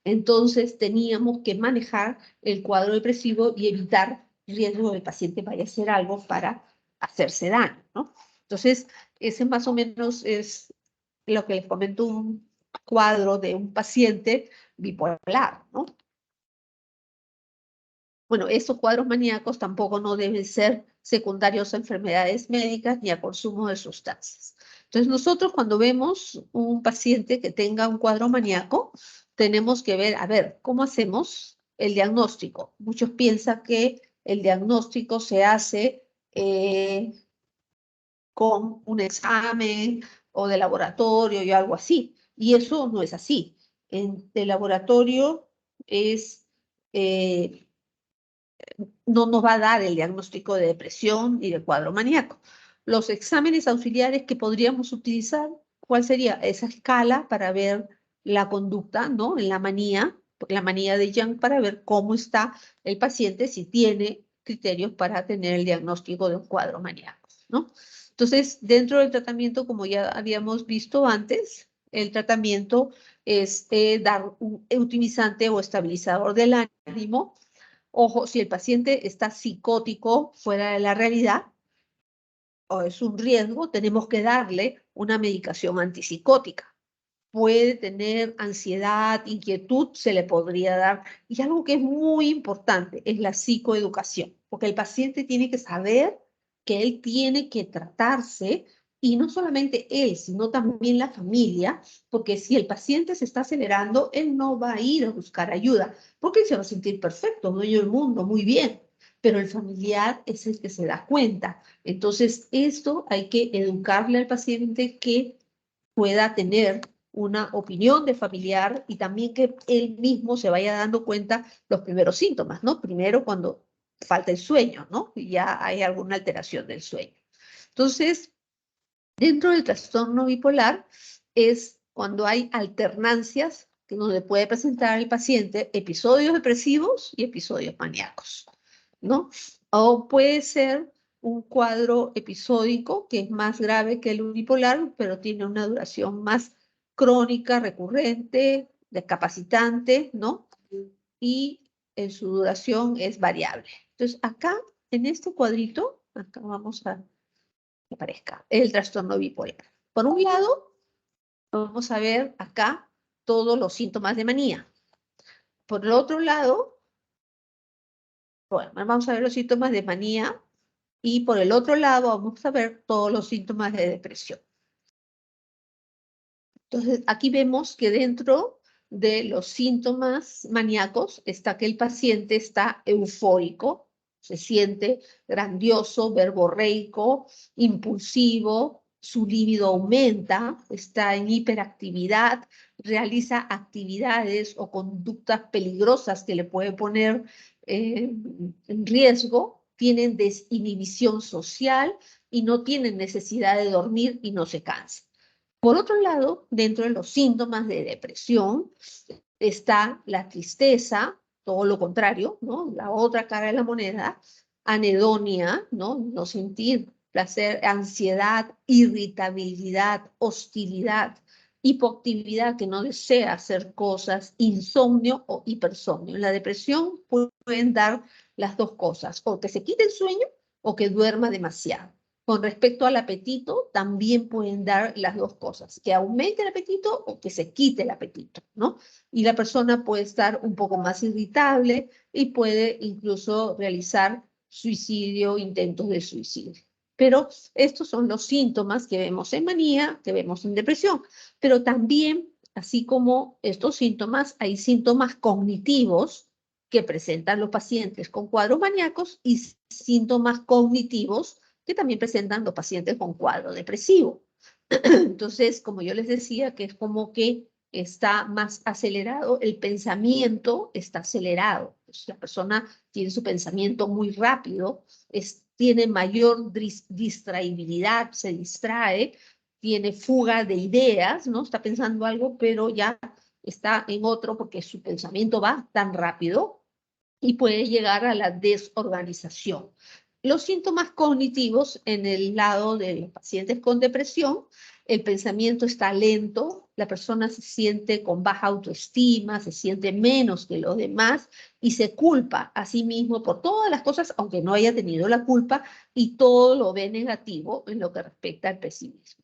Entonces teníamos que manejar el cuadro depresivo y evitar riesgo de que el paciente vaya a hacer algo para hacerse daño, ¿no? Entonces, ese más o menos es lo que les comento, un cuadro de un paciente bipolar, ¿no? Bueno, estos cuadros maníacos tampoco no deben ser secundarios a enfermedades médicas ni a consumo de sustancias. Entonces, nosotros cuando vemos un paciente que tenga un cuadro maníaco, tenemos que ver, a ver, ¿cómo hacemos el diagnóstico? Muchos piensan que el diagnóstico se hace con un examen o de laboratorio y algo así, y eso no es así. De laboratorio es... no nos va a dar el diagnóstico de depresión y de cuadro maníaco. Los exámenes auxiliares que podríamos utilizar, ¿cuál sería? Esa escala para ver la conducta, ¿no? En la manía de Young, para ver cómo está el paciente, si tiene criterios para tener el diagnóstico de un cuadro maníaco, ¿no? Entonces, dentro del tratamiento, como ya habíamos visto antes, el tratamiento es dar un eutimizante o estabilizador del ánimo. Ojo, si el paciente está psicótico fuera de la realidad o es un riesgo, tenemos que darle una medicación antipsicótica. Puede tener ansiedad, inquietud, se le podría dar. Y algo que es muy importante es la psicoeducación, porque el paciente tiene que saber que él tiene que tratarse, y no solamente él, sino también la familia, porque si el paciente se está acelerando, él no va a ir a buscar ayuda, porque él se va a sentir perfecto, dueño del mundo, muy bien, pero el familiar es el que se da cuenta. Entonces, esto hay que educarle al paciente que pueda tener una opinión de familiar y también que él mismo se vaya dando cuenta los primeros síntomas, ¿no? Primero cuando falta el sueño, ¿no? Y ya hay alguna alteración del sueño. Entonces, dentro del trastorno bipolar es cuando hay alternancias que donde puede presentar el paciente episodios depresivos y episodios maníacos, ¿no? O puede ser un cuadro episódico que es más grave que el unipolar, pero tiene una duración más crónica, recurrente, discapacitante, ¿no? Y en su duración es variable. Entonces, acá, en este cuadrito, acá vamos a que aparezca el trastorno bipolar. Por un lado, vamos a ver acá todos los síntomas de manía. Por el otro lado, bueno, vamos a ver los síntomas de manía, y por el otro lado vamos a ver todos los síntomas de depresión. Entonces, aquí vemos que dentro de los síntomas maníacos está que el paciente está eufórico, se siente grandioso, verborreico, impulsivo, su libido aumenta, está en hiperactividad, realiza actividades o conductas peligrosas que le pueden poner en riesgo, tienen desinhibición social y no tienen necesidad de dormir y no se cansan. Por otro lado, dentro de los síntomas de depresión está la tristeza, todo lo contrario, ¿no? La otra cara de la moneda, anedonia, ¿no? No sentir placer, ansiedad, irritabilidad, hostilidad, hipoactividad, que no desea hacer cosas, insomnio o hipersomnio. En la depresión pueden dar las dos cosas, o que se quite el sueño o que duerma demasiado. Con respecto al apetito, también pueden dar las dos cosas, que aumente el apetito o que se quite el apetito, ¿no? Y la persona puede estar un poco más irritable y puede incluso realizar suicidio, intentos de suicidio. Pero estos son los síntomas que vemos en manía, que vemos en depresión. Pero también así como estos síntomas, hay síntomas cognitivos que presentan los pacientes con cuadros maníacos y síntomas cognitivos que también presentan los pacientes con cuadro depresivo. Entonces, como yo les decía, que es como que está más acelerado, el pensamiento está acelerado. Pues la persona tiene su pensamiento muy rápido, tiene mayor distraibilidad, se distrae, tiene fuga de ideas, ¿no? Está pensando algo, pero ya está en otro porque su pensamiento va tan rápido y puede llegar a la desorganización. Los síntomas cognitivos en el lado de los pacientes con depresión, el pensamiento está lento, la persona se siente con baja autoestima, se siente menos que los demás y se culpa a sí mismo por todas las cosas, aunque no haya tenido la culpa, y todo lo ve negativo en lo que respecta al pesimismo.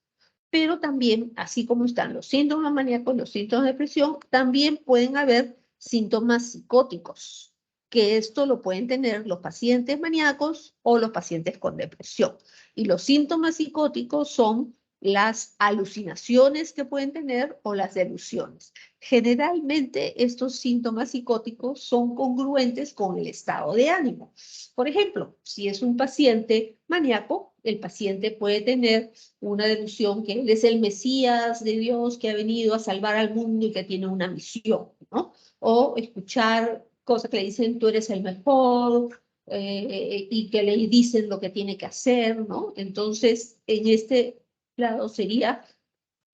Pero también, así como están los síntomas maníacos, los síntomas de depresión, también pueden haber síntomas psicóticos, que esto lo pueden tener los pacientes maníacos o los pacientes con depresión. Y los síntomas psicóticos son las alucinaciones que pueden tener o las delusiones. Generalmente estos síntomas psicóticos son congruentes con el estado de ánimo. Por ejemplo, si es un paciente maníaco, el paciente puede tener una delusión que él es el Mesías de Dios que ha venido a salvar al mundo y que tiene una misión, ¿no? O escuchar cosas que le dicen, tú eres el mejor, y que le dicen lo que tiene que hacer, ¿no? Entonces, en este lado sería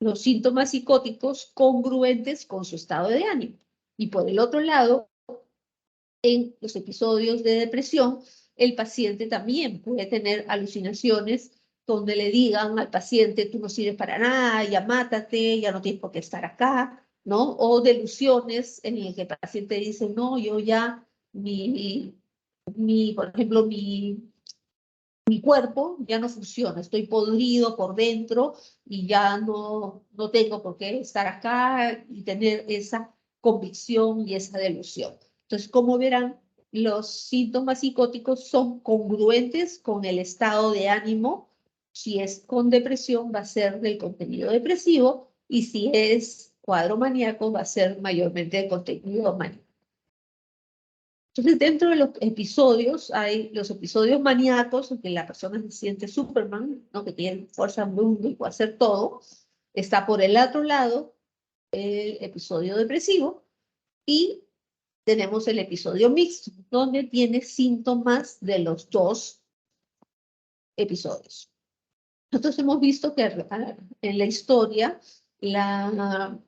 los síntomas psicóticos congruentes con su estado de ánimo. Y por el otro lado, en los episodios de depresión, el paciente también puede tener alucinaciones donde le digan al paciente, tú no sirves para nada, ya mátate, ya no tienes por qué estar acá, ¿no? O delusiones en las que el paciente dice, no, yo ya, por ejemplo, mi cuerpo ya no funciona, estoy podrido por dentro y ya no tengo por qué estar acá y tener esa convicción y esa delusión. Entonces, como verán, los síntomas psicóticos son congruentes con el estado de ánimo. Si es con depresión, va a ser del contenido depresivo, y si es cuadro maníaco, va a ser mayormente del contenido maníaco. Entonces, dentro de los episodios, hay los episodios maníacos, en que la persona se siente Superman, ¿no? Que tiene fuerza en mundo y puede hacer todo. Está por el otro lado el episodio depresivo, y tenemos el episodio mixto, donde tiene síntomas de los dos episodios. Nosotros hemos visto que en la historia la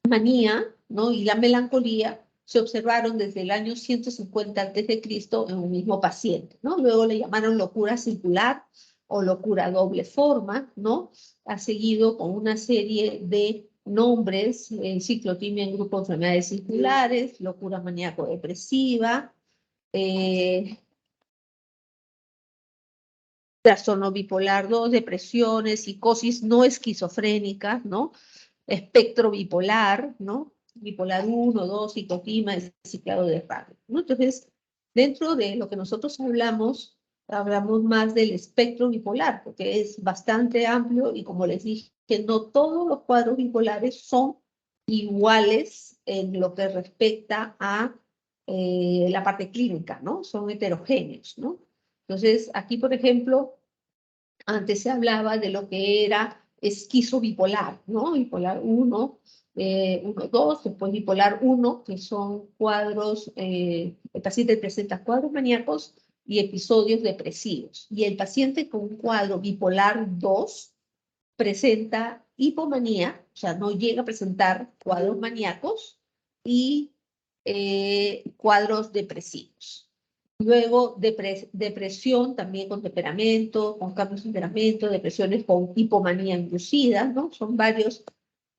manía, ¿no? Y la melancolía se observaron desde el año 150 a.C. en un mismo paciente, ¿no? Luego le llamaron locura circular o locura doble forma, ¿no? Ha seguido con una serie de nombres, ciclotimia en grupo de enfermedades circulares, locura maníaco-depresiva, trastorno bipolar 2, depresiones, psicosis no esquizofrénica, ¿no? Espectro bipolar, ¿no? Bipolar 1, 2, ciclotima, ciclado de radio, ¿no? Entonces, dentro de lo que nosotros hablamos más del espectro bipolar, porque es bastante amplio y, como les dije, que no todos los cuadros bipolares son iguales en lo que respecta a la parte clínica, ¿no? Son heterogéneos, ¿no? Entonces, aquí, por ejemplo, antes se hablaba de lo que era esquizobipolar, ¿no? Bipolar 1, 1, 2, después bipolar 1, que son cuadros, el paciente presenta cuadros maníacos y episodios depresivos. Y el paciente con un cuadro bipolar 2 presenta hipomanía, o sea, no llega a presentar cuadros maníacos, y cuadros depresivos. Luego, depresión también con temperamento, con cambios de temperamento, depresiones con hipomanía inducida, ¿no? Son varios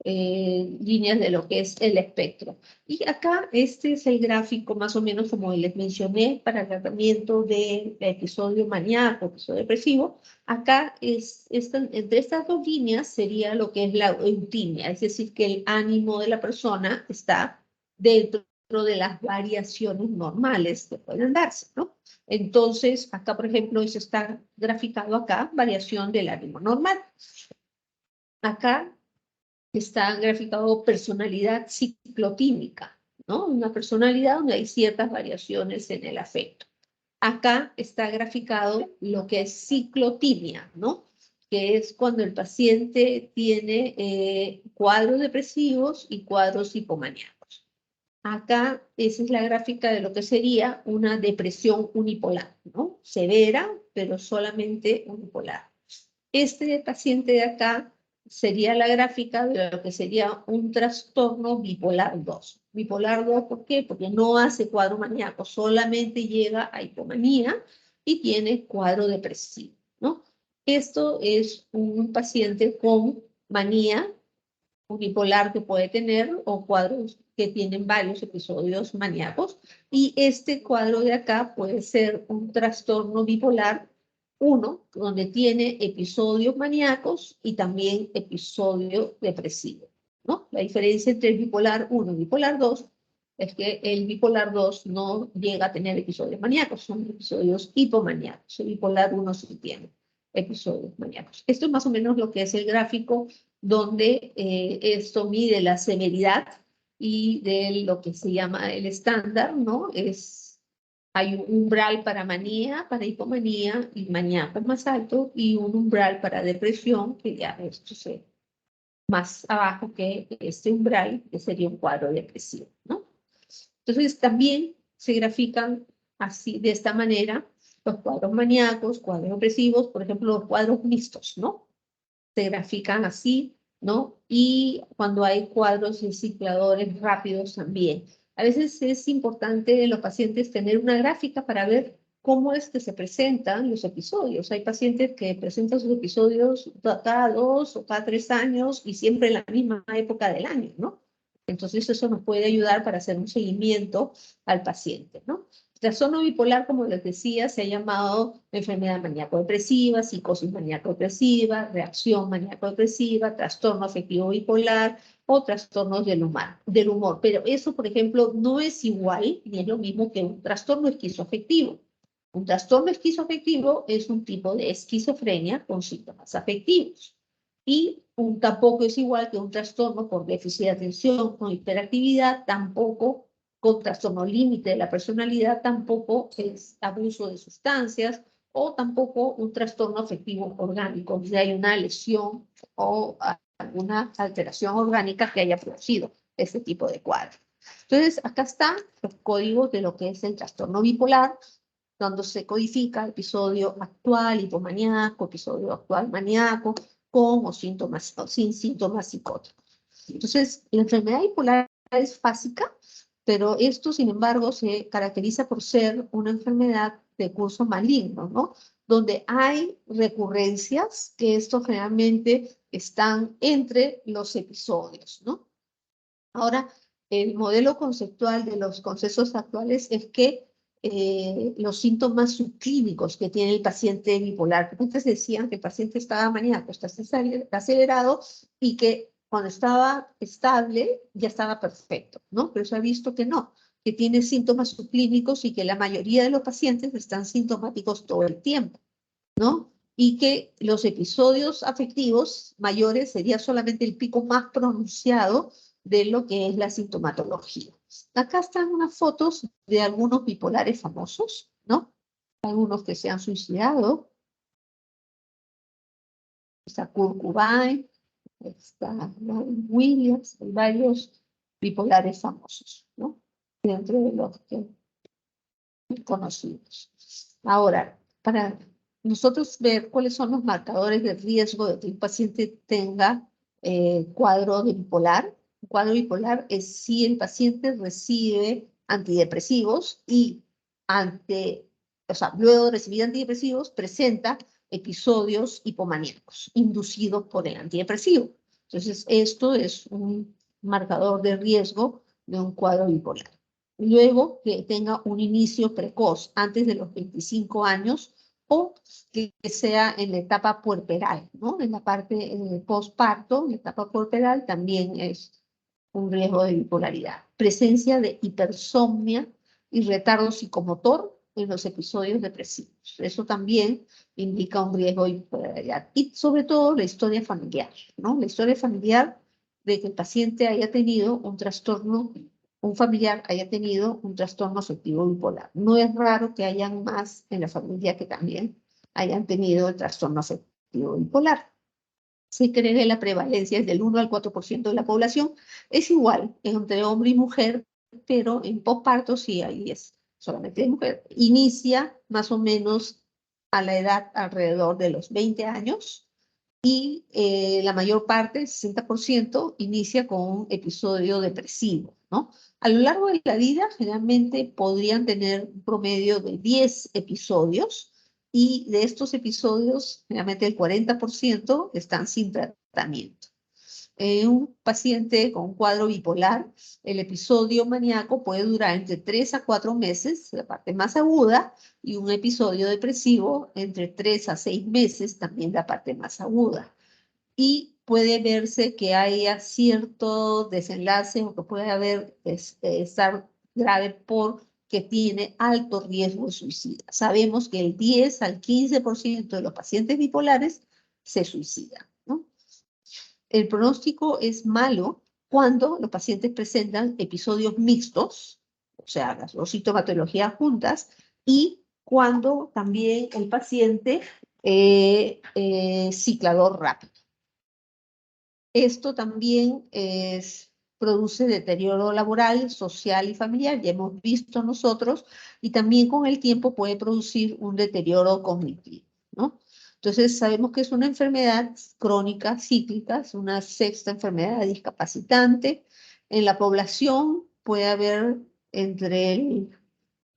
líneas de lo que es el espectro. Y acá este es el gráfico más o menos como les mencioné para el tratamiento del episodio maníaco, episodio depresivo. Acá entre estas dos líneas sería lo que es la eutimia, es decir, que el ánimo de la persona está dentro de las variaciones normales que pueden darse, ¿no? Entonces, acá, por ejemplo, eso está graficado acá, variación del ánimo normal. Acá está graficado personalidad ciclotímica, ¿no? Una personalidad donde hay ciertas variaciones en el afecto. Acá está graficado lo que es ciclotimia, ¿no? Que es cuando el paciente tiene cuadros depresivos y cuadros hipomaníacos. Acá, esa es la gráfica de lo que sería una depresión unipolar, ¿no? Severa, pero solamente unipolar. Este paciente de acá sería la gráfica de lo que sería un trastorno bipolar 2. Bipolar 2, ¿por qué? Porque no hace cuadro maníaco, solamente llega a hipomanía y tiene cuadro depresivo, ¿no? Esto es un paciente con manía unipolar que puede tener o cuadros que tienen varios episodios maníacos. Y este cuadro de acá puede ser un trastorno bipolar 1, donde tiene episodios maníacos y también episodio depresivo, ¿no? La diferencia entre el bipolar 1 y bipolar 2 es que el bipolar 2 no llega a tener episodios maníacos, son episodios hipomaníacos. El bipolar 1 sí tiene episodios maníacos. Esto es más o menos lo que es el gráfico donde esto mide la severidad y de lo que se llama el estándar, ¿no? Hay un umbral para manía, para hipomanía y maníaco más alto, y un umbral para depresión, que ya esto es más abajo que este umbral, que sería un cuadro depresivo, ¿no? Entonces también se grafican así, de esta manera, los cuadros maníacos, cuadros depresivos, por ejemplo, los cuadros mixtos, ¿no? Se grafican así, ¿no? Y cuando hay cuadros de cicladores rápidos también. A veces es importante en los pacientes tener una gráfica para ver cómo es que se presentan los episodios. Hay pacientes que presentan sus episodios cada 2 o cada 3 años y siempre en la misma época del año, ¿no? Entonces eso nos puede ayudar para hacer un seguimiento al paciente, ¿no? Trastorno bipolar, como les decía, se ha llamado enfermedad maníaco-depresiva, psicosis maníaco-depresiva, reacción maníaco-depresiva, trastorno afectivo bipolar o trastornos del humor. Pero eso, por ejemplo, no es igual ni es lo mismo que un trastorno esquizoafectivo. Un trastorno esquizoafectivo es un tipo de esquizofrenia con síntomas afectivos. Y tampoco es igual que un trastorno por déficit de atención con hiperactividad, tampoco con trastorno límite de la personalidad, tampoco es abuso de sustancias o tampoco un trastorno afectivo orgánico, donde hay una lesión o alguna alteración orgánica que haya producido este tipo de cuadro. Entonces, acá están los códigos de lo que es el trastorno bipolar, donde se codifica episodio actual hipomaníaco, episodio actual maníaco, con o síntomas o sin síntomas psicóticos. Entonces, la enfermedad bipolar es fásica, pero esto, sin embargo, se caracteriza por ser una enfermedad de curso maligno, ¿no? Donde hay recurrencias, que esto generalmente están entre los episodios, ¿no? Ahora, el modelo conceptual de los consensos actuales es que los síntomas subclínicos que tiene el paciente bipolar, porque antes decían que el paciente estaba maníaco, está acelerado y que cuando estaba estable ya estaba perfecto, ¿no? Pero se ha visto que no, que tiene síntomas subclínicos y que la mayoría de los pacientes están sintomáticos todo el tiempo, ¿no? Y que los episodios afectivos mayores sería solamente el pico más pronunciado de lo que es la sintomatología. Acá están unas fotos de algunos bipolares famosos, ¿no? Algunos que se han suicidado. Está Kurt Cobain, está Williams, hay varios bipolares famosos, ¿no? Dentro de los que conocidos. Ahora, para nosotros ver cuáles son los marcadores de riesgo de que un paciente tenga cuadro de bipolar. Un cuadro bipolar es si el paciente recibe antidepresivos y luego de recibir antidepresivos presenta episodios hipomaníacos inducidos por el antidepresivo. Entonces, esto es un marcador de riesgo de un cuadro bipolar. Luego que tenga un inicio precoz antes de los 25 años o que sea en la etapa puerperal, ¿no? En la parte postparto, en la etapa puerperal también es un riesgo de bipolaridad. Presencia de hipersomnia y retardo psicomotor en los episodios depresivos. Eso también indica un riesgo de bipolaridad. Y sobre todo la historia familiar, ¿no? La historia familiar de que el paciente haya tenido un trastorno, un familiar haya tenido un trastorno afectivo bipolar. No es raro que hayan más en la familia que también hayan tenido el trastorno afectivo bipolar. Se cree que la prevalencia es del 1 al 4% de la población. Es igual entre hombre y mujer, pero en posparto sí, ahí es solamente de mujer. Inicia más o menos a la edad alrededor de los 20 años y la mayor parte, el 60%, inicia con un episodio depresivo, ¿no? A lo largo de la vida, generalmente podrían tener un promedio de 10 episodios, y de estos episodios, generalmente el 40% están sin tratamiento. En un paciente con un cuadro bipolar, el episodio maníaco puede durar entre 3 a 4 meses, la parte más aguda, y un episodio depresivo entre 3 a 6 meses, también la parte más aguda. Y puede verse que haya cierto desenlace o que puede haber estar grave porque tiene alto riesgo de suicida. Sabemos que el 10 al 15% de los pacientes bipolares se suicidan, ¿no? El pronóstico es malo cuando los pacientes presentan episodios mixtos, o sea, las dos sintomatologías juntas, y cuando también el paciente es ciclador rápido. Esto también produce deterioro laboral, social y familiar, ya hemos visto nosotros, y también con el tiempo puede producir un deterioro cognitivo, ¿no? Entonces sabemos que es una enfermedad crónica, cíclica, es una sexta enfermedad discapacitante. En la población puede haber entre el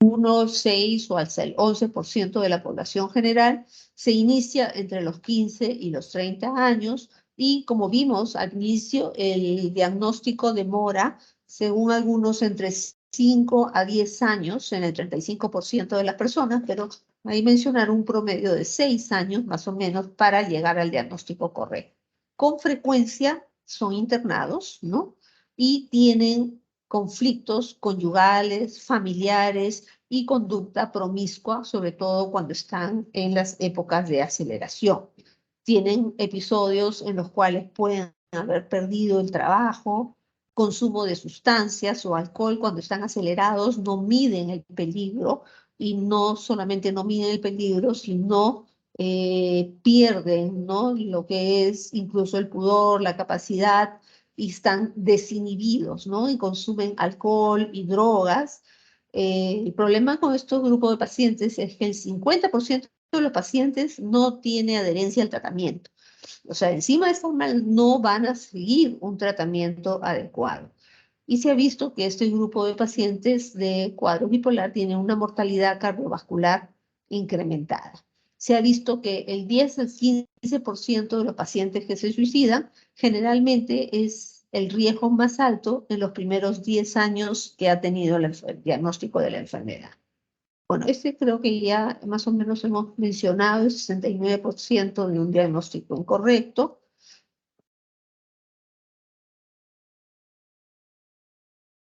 1, 6 o hasta el 11% de la población general. Se inicia entre los 15 y los 30 años, y como vimos al inicio, el diagnóstico demora, según algunos, entre 5 a 10 años en el 35% de las personas, pero ahí mencionaron un promedio de 6 años más o menos para llegar al diagnóstico correcto. Con frecuencia son internados, ¿no? Y tienen conflictos conyugales, familiares y conducta promiscua, sobre todo cuando están en las épocas de aceleración. Tienen episodios en los cuales pueden haber perdido el trabajo, consumo de sustancias o alcohol cuando están acelerados, no miden el peligro, y no solamente no miden el peligro, sino pierden, ¿no?, lo que es incluso el pudor, la capacidad, y están desinhibidos, ¿no? Y consumen alcohol y drogas. El problema con estos grupos de pacientes es que el 50% de los pacientes no tiene adherencia al tratamiento. O sea, encima de estar mal, no van a seguir un tratamiento adecuado. Y se ha visto que este grupo de pacientes de cuadro bipolar tiene una mortalidad cardiovascular incrementada. Se ha visto que el 10 al 15% de los pacientes que se suicidan generalmente es el riesgo más alto en los primeros 10 años que ha tenido el diagnóstico de la enfermedad. Bueno, este creo que ya más o menos hemos mencionado, el 69% de un diagnóstico incorrecto.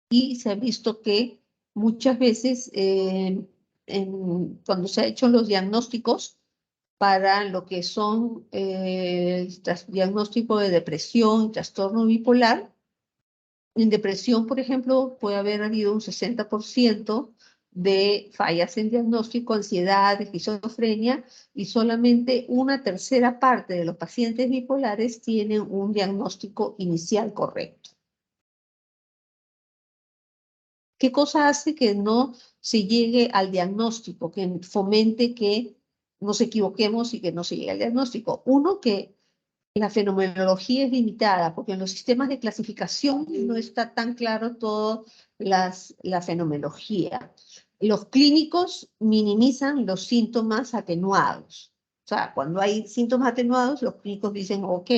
Y se ha visto que muchas veces cuando se han hecho los diagnósticos para lo que son diagnóstico de depresión y trastorno bipolar, en depresión, por ejemplo, puede haber habido un 60% de fallas en diagnóstico, ansiedad, esquizofrenia, y solamente una tercera parte de los pacientes bipolares tienen un diagnóstico inicial correcto. ¿Qué cosa hace que no se llegue al diagnóstico, que fomente que nos equivoquemos y que no se llegue al diagnóstico? Uno, que la fenomenología es limitada, porque en los sistemas de clasificación no está tan claro toda la fenomenología. Los clínicos minimizan los síntomas atenuados. O sea, cuando hay síntomas atenuados, los clínicos dicen, ok,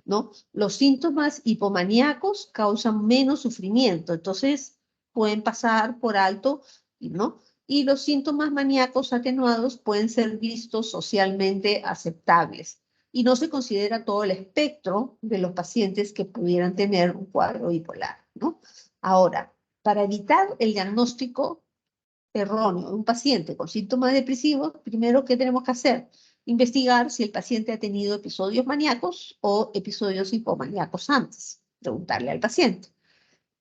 ¿no? Los síntomas hipomaníacos causan menos sufrimiento, entonces pueden pasar por alto, ¿no? Y los síntomas maníacos atenuados pueden ser vistos socialmente aceptables, y no se considera todo el espectro de los pacientes que pudieran tener un cuadro bipolar, ¿no? Ahora, para evitar el diagnóstico erróneo de un paciente con síntomas depresivos, primero, ¿qué tenemos que hacer? Investigar si el paciente ha tenido episodios maníacos o episodios hipomaníacos antes. preguntarle al paciente.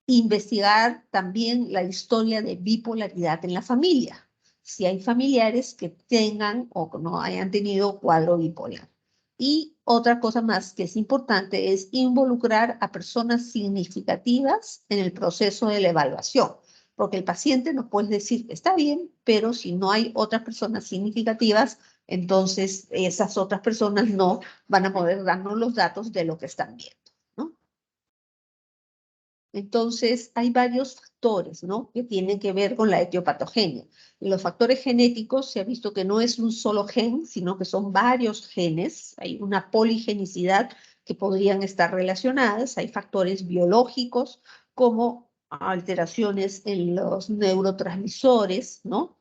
Investigar también la historia de bipolaridad en la familia, si hay familiares que tengan o que no hayan tenido cuadro bipolar. Y otra cosa más que es importante es involucrar a personas significativas en el proceso de la evaluación, porque el paciente nos puede decir que está bien, pero si no hay otras personas significativas, entonces esas otras personas no van a poder darnos los datos de lo que están viendo, ¿no? Entonces, hay varios factores, ¿no?, que tienen que ver con la etiopatogenia. En los factores genéticos se ha visto que no es un solo gen, sino que son varios genes. Hay una poligenicidad que podrían estar relacionadas. Hay factores biológicos como alteraciones en los neurotransmisores, ¿no?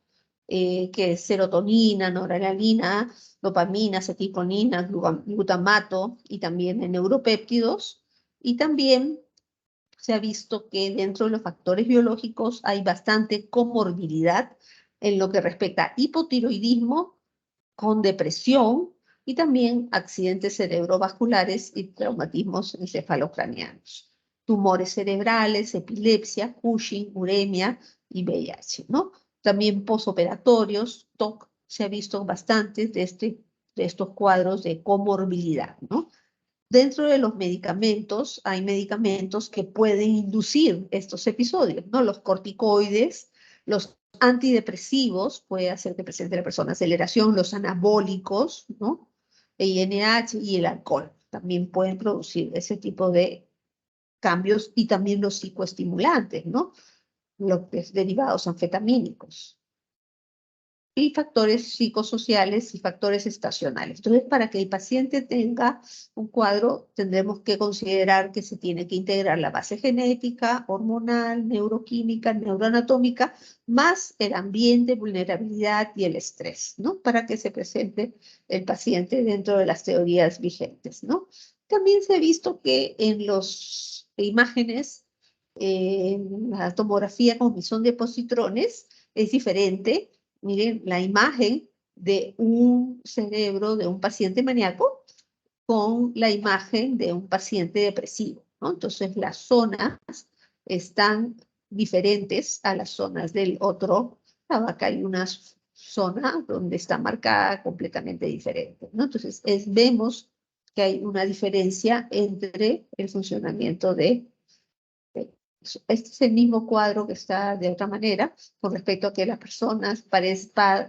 Que es serotonina, noradrenalina, dopamina, acetilcolina, glutamato y también en neuropéptidos. Y también se ha visto que dentro de los factores biológicos hay bastante comorbilidad en lo que respecta a hipotiroidismo con depresión y también accidentes cerebrovasculares y traumatismos encefalocranianos, tumores cerebrales, epilepsia, Cushing, uremia y VIH, ¿no? También posoperatorios, TOC, se ha visto bastante de estos cuadros de comorbilidad, ¿no? Dentro de los medicamentos, hay medicamentos que pueden inducir estos episodios, ¿no? Los corticoides, los antidepresivos, puede hacer que presente la persona aceleración, los anabólicos, ¿no? El INH y el alcohol también pueden producir ese tipo de cambios y también los psicoestimulantes, ¿no? Los derivados anfetamínicos. Y factores psicosociales y factores estacionales. Entonces, para que el paciente tenga un cuadro, tendremos que considerar que se tiene que integrar la base genética, hormonal, neuroquímica, neuroanatómica, más el ambiente, vulnerabilidad y el estrés, ¿no? Para que se presente el paciente dentro de las teorías vigentes, ¿no? También se ha visto que en las imágenes, en la tomografía con emisión de positrones, es diferente. Miren la imagen de un cerebro de un paciente maníaco con la imagen de un paciente depresivo, ¿no? Entonces las zonas están diferentes a las zonas del otro. Acá hay una zona donde está marcada completamente diferente, ¿no? Entonces vemos que hay una diferencia entre el funcionamiento de este es el mismo cuadro que está de otra manera con respecto a que las personas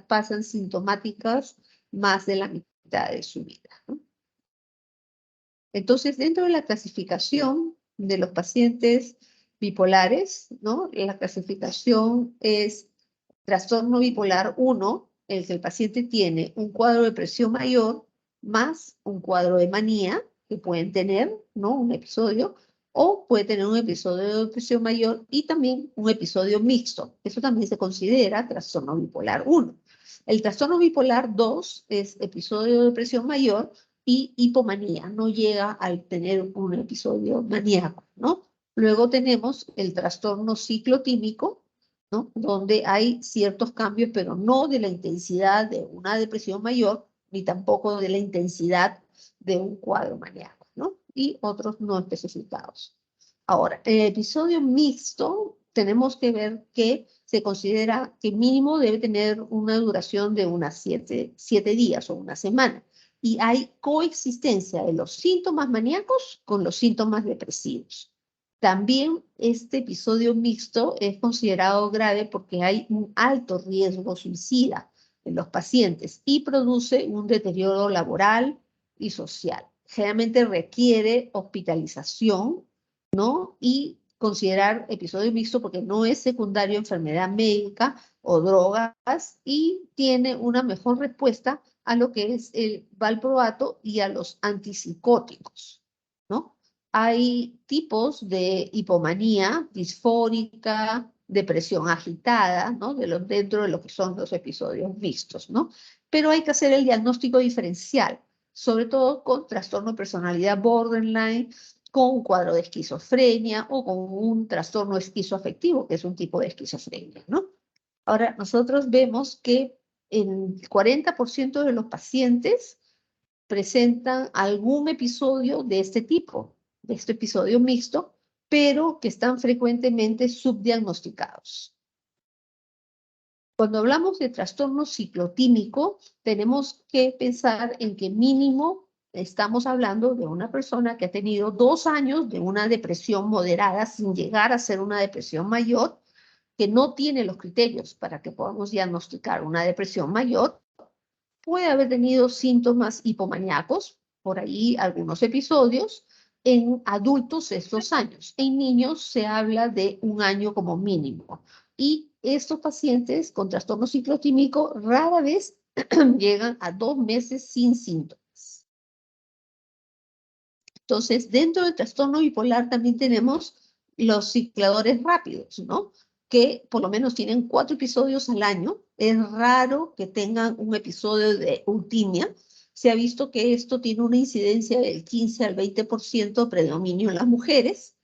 pasan sintomáticas más de la mitad de su vida, ¿no? Entonces, dentro de la clasificación de los pacientes bipolares, ¿no?, la clasificación es trastorno bipolar 1, en el que el paciente tiene un cuadro de depresión mayor más un cuadro de manía, que pueden tener, ¿no?, un episodio, o puede tener un episodio de depresión mayor y también un episodio mixto. Eso también se considera trastorno bipolar 1. El trastorno bipolar 2 es episodio de depresión mayor y hipomanía, no llega al tener un episodio maníaco, ¿no? Luego tenemos el trastorno ciclotímico, ¿no?, donde hay ciertos cambios, pero no de la intensidad de una depresión mayor, ni tampoco de la intensidad de un cuadro maníaco, ¿no? Y otros no especificados. Ahora, en el episodio mixto tenemos que ver que se considera que mínimo debe tener una duración de unas 7 días o una semana. Y hay coexistencia de los síntomas maníacos con los síntomas depresivos. También este episodio mixto es considerado grave porque hay un alto riesgo suicida en los pacientes y produce un deterioro laboral y social. Generalmente requiere hospitalización, ¿no?, y considerar episodio mixto porque no es secundario a enfermedad médica o drogas y tiene una mejor respuesta a lo que es el valproato y a los antipsicóticos, ¿no? Hay tipos de hipomanía disfórica, depresión agitada, ¿no?, dentro de lo que son los episodios mixtos, ¿no? Pero hay que hacer el diagnóstico diferencial, sobre todo con trastorno de personalidad borderline, con un cuadro de esquizofrenia o con un trastorno esquizoafectivo, que es un tipo de esquizofrenia, ¿no? Ahora, nosotros vemos que el 40% de los pacientes presentan algún episodio de este tipo, de este episodio mixto, pero que están frecuentemente subdiagnosticados. Cuando hablamos de trastorno ciclotímico, tenemos que pensar en que mínimo estamos hablando de una persona que ha tenido 2 años de una depresión moderada sin llegar a ser una depresión mayor, que no tiene los criterios para que podamos diagnosticar una depresión mayor. Puede haber tenido síntomas hipomaníacos, por ahí algunos episodios. En adultos es 2 años. En niños se habla de 1 año como mínimo. Y estos pacientes con trastorno ciclotímico rara vez llegan a 2 meses sin síntomas. Entonces, dentro del trastorno bipolar también tenemos los cicladores rápidos, ¿no? Que por lo menos tienen 4 episodios al año. Es raro que tengan un episodio de eutimia. Se ha visto que esto tiene una incidencia del 15 al 20% predominio en las mujeres.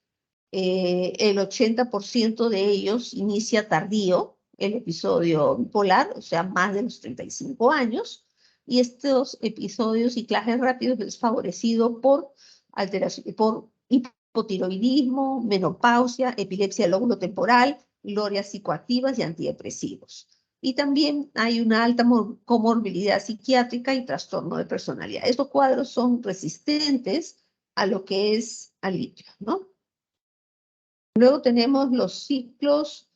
El 80% de ellos inicia tardío el episodio bipolar, o sea, más de los 35 años. Y estos episodios ciclajes rápidos es favorecido por alteración, por hipotiroidismo, menopausia, epilepsia del lóbulo temporal, glorias psicoactivas y antidepresivos. Y también hay una alta comorbilidad psiquiátrica y trastorno de personalidad. Estos cuadros son resistentes a lo que es al litio, ¿no? Luego tenemos los ciclos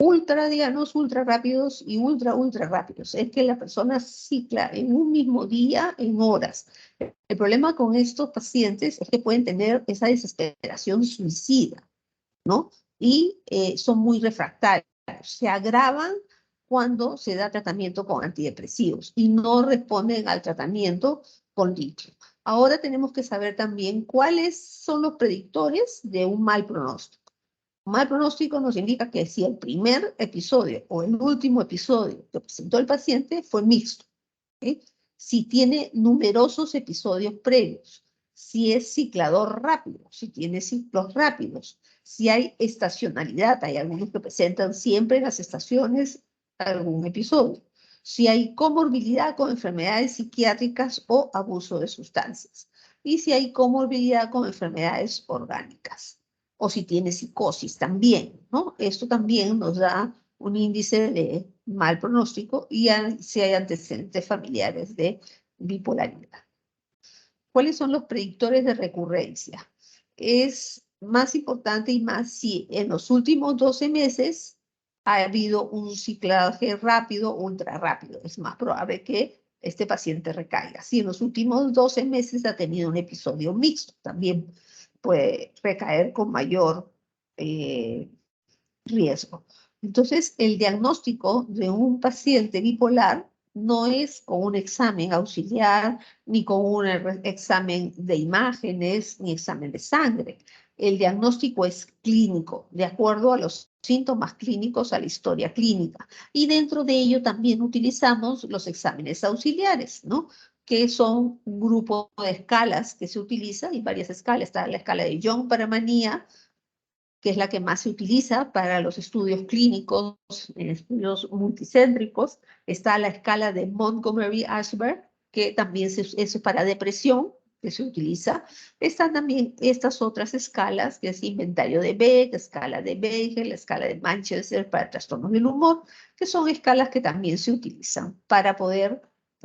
ultradianos, ultra rápidos y ultra rápidos. Es que la persona cicla en un mismo día, en horas. El problema con estos pacientes es que pueden tener esa desesperación suicida, ¿no? Y son muy refractarios. Se agravan cuando se da tratamiento con antidepresivos y no responden al tratamiento con litio. Ahora tenemos que saber también cuáles son los predictores de un mal pronóstico. Mal pronóstico nos indica que si el primer episodio o el último episodio que presentó el paciente fue mixto, ¿okay? Si tiene numerosos episodios previos, si es ciclador rápido, si tiene ciclos rápidos, si hay estacionalidad, hay algunos que presentan siempre en las estaciones algún episodio, si hay comorbilidad con enfermedades psiquiátricas o abuso de sustancias, y si hay comorbilidad con enfermedades orgánicas o si tiene psicosis también, ¿no? Esto también nos da un índice de mal pronóstico y si hay antecedentes familiares de bipolaridad. ¿Cuáles son los predictores de recurrencia? Es más importante y más si en los últimos 12 meses ha habido un ciclaje rápido, ultra rápido. Es más probable que este paciente recaiga. Si en los últimos 12 meses ha tenido un episodio mixto, también puede recaer con mayor riesgo. Entonces, el diagnóstico de un paciente bipolar no es con un examen auxiliar, ni con un examen de imágenes, ni examen de sangre. El diagnóstico es clínico, de acuerdo a los síntomas clínicos, a la historia clínica. Y dentro de ello también utilizamos los exámenes auxiliares, ¿no? Que son un grupo de escalas que se utiliza, y varias escalas. Está la escala de Young para manía, que es la que más se utiliza para los estudios clínicos, en estudios multicéntricos. Está la escala de Montgomery-Åsberg, que también es para depresión, que se utiliza. Están también estas otras escalas, que es inventario de Beck, escala de Beigel, la escala de Manchester para trastornos del humor, que son escalas que también se utilizan para poder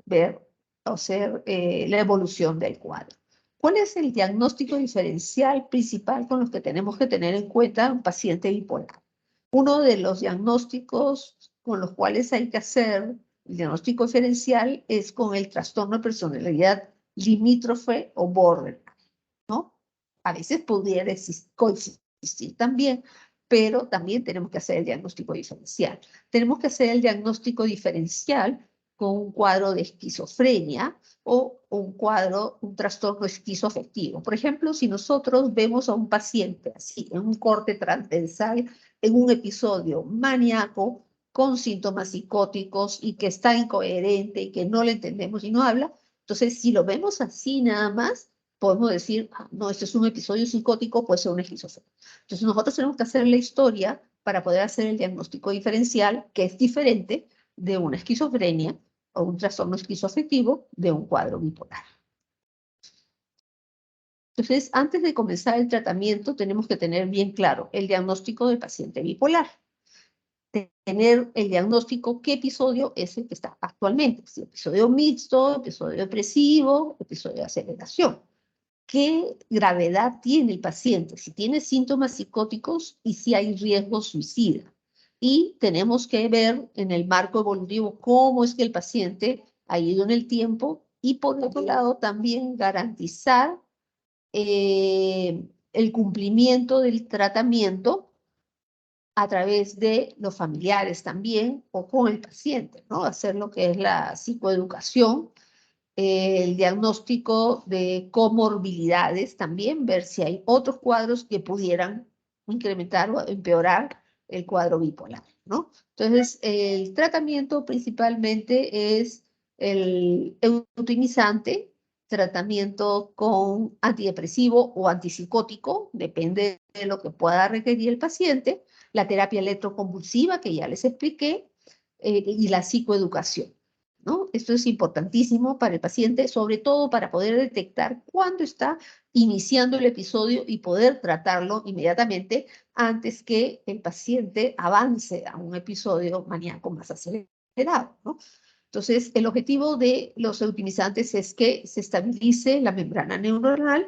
ver o hacer la evolución del cuadro. ¿Cuál es el diagnóstico diferencial principal con los que tenemos que tener en cuenta un paciente bipolar? Uno de los diagnósticos con los cuales hay que hacer el diagnóstico diferencial es con el trastorno de personalidad limítrofe o borderline, ¿no? A veces pudiera coexistir también, pero también tenemos que hacer el diagnóstico diferencial. Tenemos que hacer el diagnóstico diferencial con un cuadro de esquizofrenia o un trastorno esquizoafectivo. Por ejemplo, si nosotros vemos a un paciente así, en un corte transversal, en un episodio maníaco, con síntomas psicóticos y que está incoherente y que no le entendemos y no habla, entonces si lo vemos así nada más, podemos decir, no, este es un episodio psicótico, puede ser un esquizofrenia. Entonces nosotros tenemos que hacer la historia para poder hacer el diagnóstico diferencial, que es diferente de una esquizofrenia o un trastorno esquizoafectivo de un cuadro bipolar. Entonces, antes de comenzar el tratamiento, tenemos que tener bien claro el diagnóstico del paciente bipolar. Tener el diagnóstico, qué episodio es el que está actualmente. Si episodio mixto, episodio depresivo, episodio de aceleración. ¿Qué gravedad tiene el paciente? Si tiene síntomas psicóticos y si hay riesgo suicida. Y tenemos que ver en el marco evolutivo cómo es que el paciente ha ido en el tiempo y por otro lado también garantizar el cumplimiento del tratamiento a través de los familiares también o con el paciente, ¿no? Hacer lo que es la psicoeducación, el diagnóstico de comorbilidades también, ver si hay otros cuadros que pudieran incrementar o empeorar el cuadro bipolar, ¿no? Entonces, el tratamiento principalmente es el eutimizante, tratamiento con antidepresivo o antipsicótico, depende de lo que pueda requerir el paciente, la terapia electroconvulsiva, que ya les expliqué, y la psicoeducación, ¿no? Esto es importantísimo para el paciente, sobre todo para poder detectar cuándo está iniciando el episodio y poder tratarlo inmediatamente antes que el paciente avance a un episodio maníaco más acelerado, ¿no? Entonces, el objetivo de los eutimizantes es que se estabilice la membrana neuronal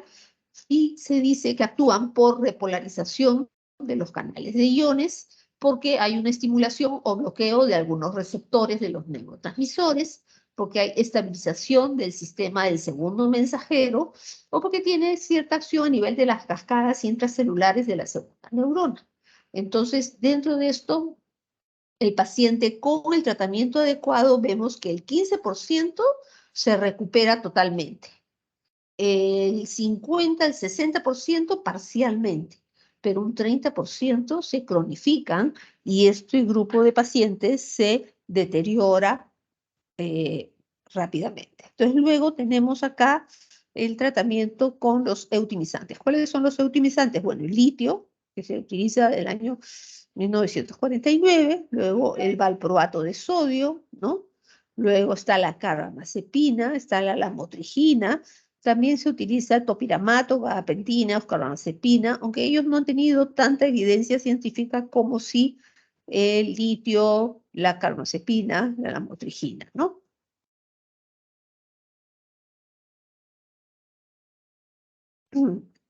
y se dice que actúan por repolarización de los canales de iones porque hay una estimulación o bloqueo de algunos receptores de los neurotransmisores, porque hay estabilización del sistema del segundo mensajero o porque tiene cierta acción a nivel de las cascadas intracelulares de la segunda neurona. Entonces, dentro de esto, el paciente con el tratamiento adecuado vemos que el 15% se recupera totalmente. El 50, el 60% parcialmente, pero un 30% se cronifican y este grupo de pacientes se deteriora rápidamente. Entonces luego tenemos acá el tratamiento con los eutimizantes. ¿Cuáles son los eutimizantes? Bueno, el litio, que se utiliza del año 1949, luego el valproato de sodio, ¿no? Luego está la carbamazepina, está la lamotrigina, también se utiliza topiramato, gabapentina, carbamazepina, aunque ellos no han tenido tanta evidencia científica como sí el litio, la carbamazepina, la lamotrigina, ¿no?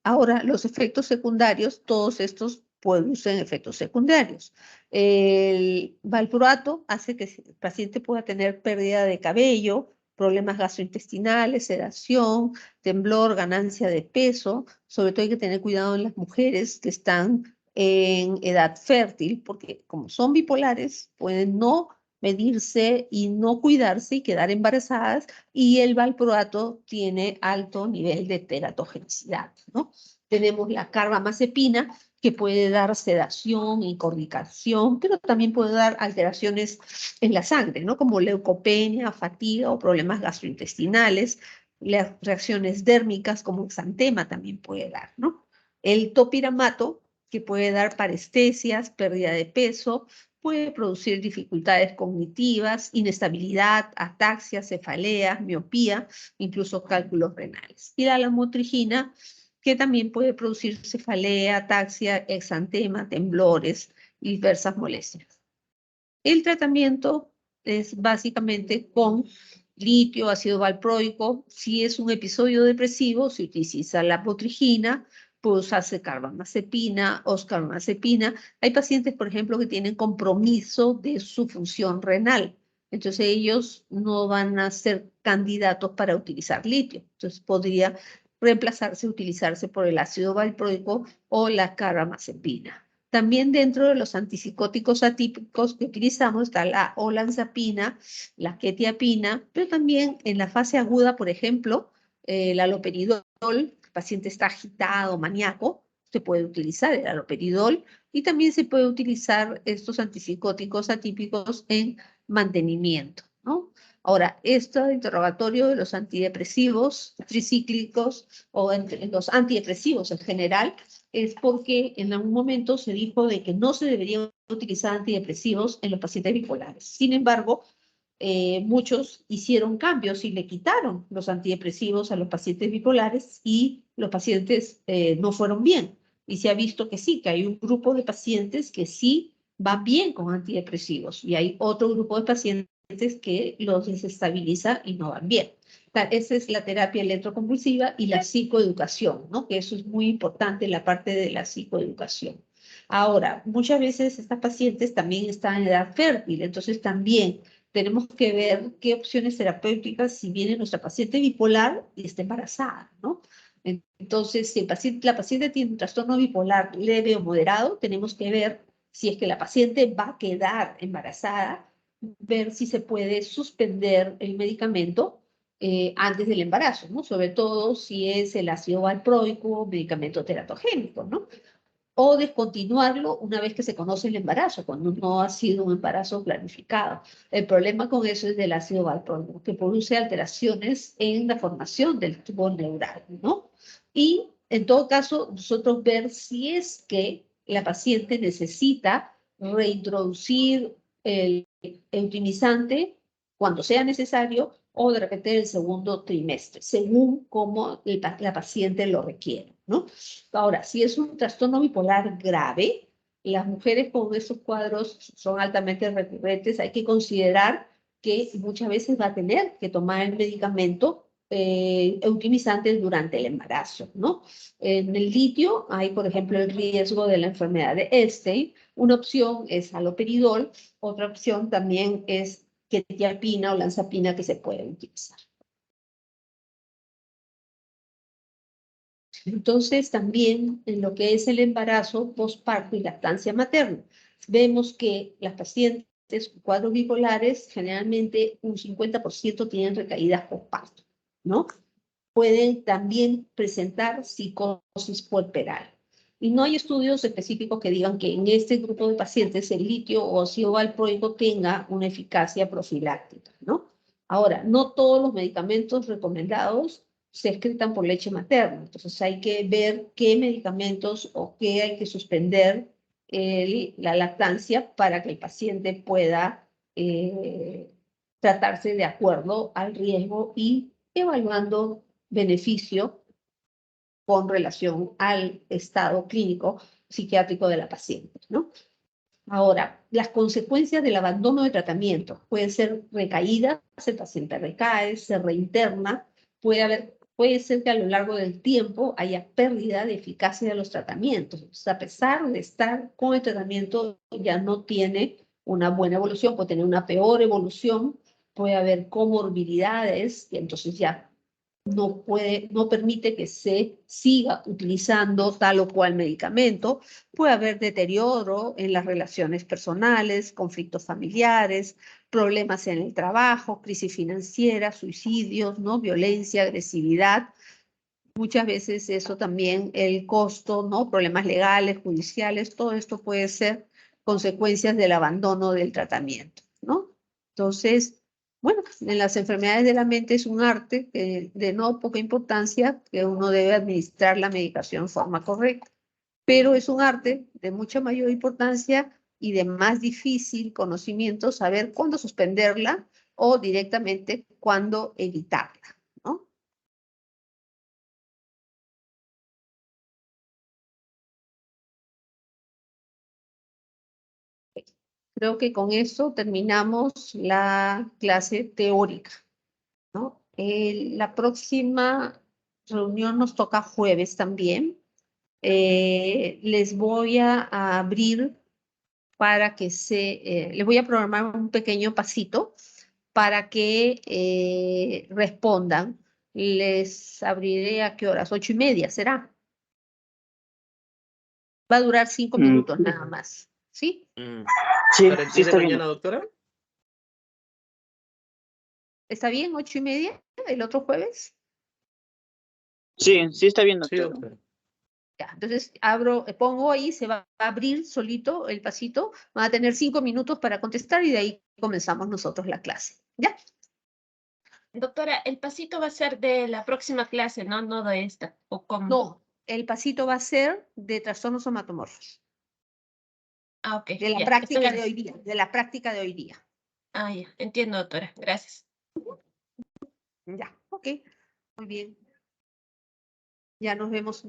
Ahora, los efectos secundarios, todos estos producen efectos secundarios. El valproato hace que el paciente pueda tener pérdida de cabello, problemas gastrointestinales, sedación, temblor, ganancia de peso. Sobre todo hay que tener cuidado en las mujeres que están en edad fértil, porque como son bipolares, pueden no medirse y no cuidarse y quedar embarazadas, y el valproato tiene alto nivel de teratogenicidad, ¿no? Tenemos la carbamazepina, que puede dar sedación y coordinación, pero también puede dar alteraciones en la sangre, ¿no? Como leucopenia, fatiga o problemas gastrointestinales, las reacciones dérmicas como exantema también puede dar, ¿no? El topiramato, que puede dar parestesias, pérdida de peso, puede producir dificultades cognitivas, inestabilidad, ataxia, cefalea, miopía, incluso cálculos renales. Y la lamotrigina, que también puede producir cefalea, ataxia, exantema, temblores y diversas molestias. El tratamiento es básicamente con litio, ácido valproico. Si es un episodio depresivo, se utiliza la lamotrigina, puede usarse carbamazepina, oscarbamazepina. Hay pacientes, por ejemplo, que tienen compromiso de su función renal. Entonces ellos no van a ser candidatos para utilizar litio. Entonces podría reemplazarse, utilizarse por el ácido valproico o la carbamazepina. También dentro de los antipsicóticos atípicos que utilizamos está la olanzapina, la quetiapina, pero también en la fase aguda, por ejemplo, el haloperidol, el paciente está agitado, maníaco, se puede utilizar el haloperidol y también se puede utilizar estos antipsicóticos atípicos en mantenimiento, ¿no? Ahora, este interrogatorio de los antidepresivos tricíclicos o en los antidepresivos en general es porque en algún momento se dijo de que no se deberían utilizar antidepresivos en los pacientes bipolares. Sin embargo, muchos hicieron cambios y le quitaron los antidepresivos a los pacientes bipolares y los pacientes no fueron bien. Y se ha visto que sí, que hay un grupo de pacientes que sí van bien con antidepresivos y hay otro grupo de pacientes que los desestabiliza y no van bien. Esa es la terapia electroconvulsiva y la psicoeducación, ¿no? Que eso es muy importante, la parte de la psicoeducación. Ahora, muchas veces estas pacientes también están en edad fértil, entonces también tenemos que ver qué opciones terapéuticas si viene nuestra paciente bipolar y está embarazada, ¿no? Entonces, si la paciente tiene un trastorno bipolar leve o moderado, tenemos que ver si es que la paciente va a quedar embarazada, ver si se puede suspender el medicamento antes del embarazo, ¿no? Sobre todo si es el ácido valproico, medicamento teratogénico, ¿no? O descontinuarlo una vez que se conoce el embarazo, cuando no ha sido un embarazo planificado. El problema con eso es del ácido valproico, que produce alteraciones en la formación del tubo neural, ¿no? Y en todo caso, nosotros ver si es que la paciente necesita reintroducir el eutimizante cuando sea necesario o de repente en el segundo trimestre, según cómo la paciente lo requiere, ¿no? Ahora, si es un trastorno bipolar grave, las mujeres con estos cuadros son altamente recurrentes, hay que considerar que muchas veces va a tener que tomar el medicamento eutimizante durante el embarazo, ¿no? En el litio hay, por ejemplo, el riesgo de la enfermedad de Einstein. Una opción es haloperidol, otra opción también es quetiapina o lanzapina que se puede utilizar. Entonces, también en lo que es el embarazo, posparto y lactancia materna, vemos que las pacientes con cuadros bipolares, generalmente un 50% tienen recaídas posparto, ¿no? Pueden también presentar psicosis puerperal. Y no hay estudios específicos que digan que en este grupo de pacientes el litio o ácido valproico tenga una eficacia profiláctica, ¿no? Ahora, no todos los medicamentos recomendados se excretan por leche materna, entonces hay que ver qué medicamentos o qué hay que suspender la lactancia para que el paciente pueda tratarse de acuerdo al riesgo y evaluando beneficio con relación al estado clínico psiquiátrico de la paciente, ¿no? Ahora, las consecuencias del abandono de tratamiento pueden ser recaídas, el paciente recae, se reinterna, puede ser que a lo largo del tiempo haya pérdida de eficacia de los tratamientos. O sea, a pesar de estar con el tratamiento, ya no tiene una buena evolución, puede tener una peor evolución, puede haber comorbilidades y entonces ya no permite que se siga utilizando tal o cual medicamento. Puede haber deterioro en las relaciones personales, conflictos familiares, problemas en el trabajo, crisis financiera, suicidios, ¿no? Violencia, agresividad. Muchas veces eso también, el costo, ¿no? Problemas legales, judiciales, todo esto puede ser consecuencias del abandono del tratamiento, ¿no? Entonces, bueno, en las enfermedades de la mente es un arte de no poca importancia que uno debe administrar la medicación de forma correcta, pero es un arte de mucha mayor importancia y de más difícil conocimiento saber cuándo suspenderla o directamente cuándo evitarla, ¿no? Creo que con eso terminamos la clase teórica, ¿no? La próxima reunión nos toca jueves también. Les voy a abrir para que les voy a programar un pequeño pasito para que respondan. Les abriré ¿a qué horas? 8:30, ¿será? Va a durar 5 minutos nada más, ¿sí? Sí, ¿Para el sí día de está bien. mañana, doctora? ¿Está bien? 8:30 el otro jueves. Sí, sí está bien, Sí, doctor. doctora. Ya, entonces pongo ahí, se va a abrir solito el pasito, van a tener 5 minutos para contestar y de ahí comenzamos nosotros la clase. ¿Ya? Doctora, el pasito va a ser de la próxima clase, ¿no? No de esta. ¿O cómo? No, el pasito va a ser de trastornos somatomorfos, Ah, ok. de la ya, práctica estoy de hoy día, de la práctica de hoy día. Ah, ya. Entiendo, doctora. Gracias. Ya, ok, muy bien. Ya nos vemos.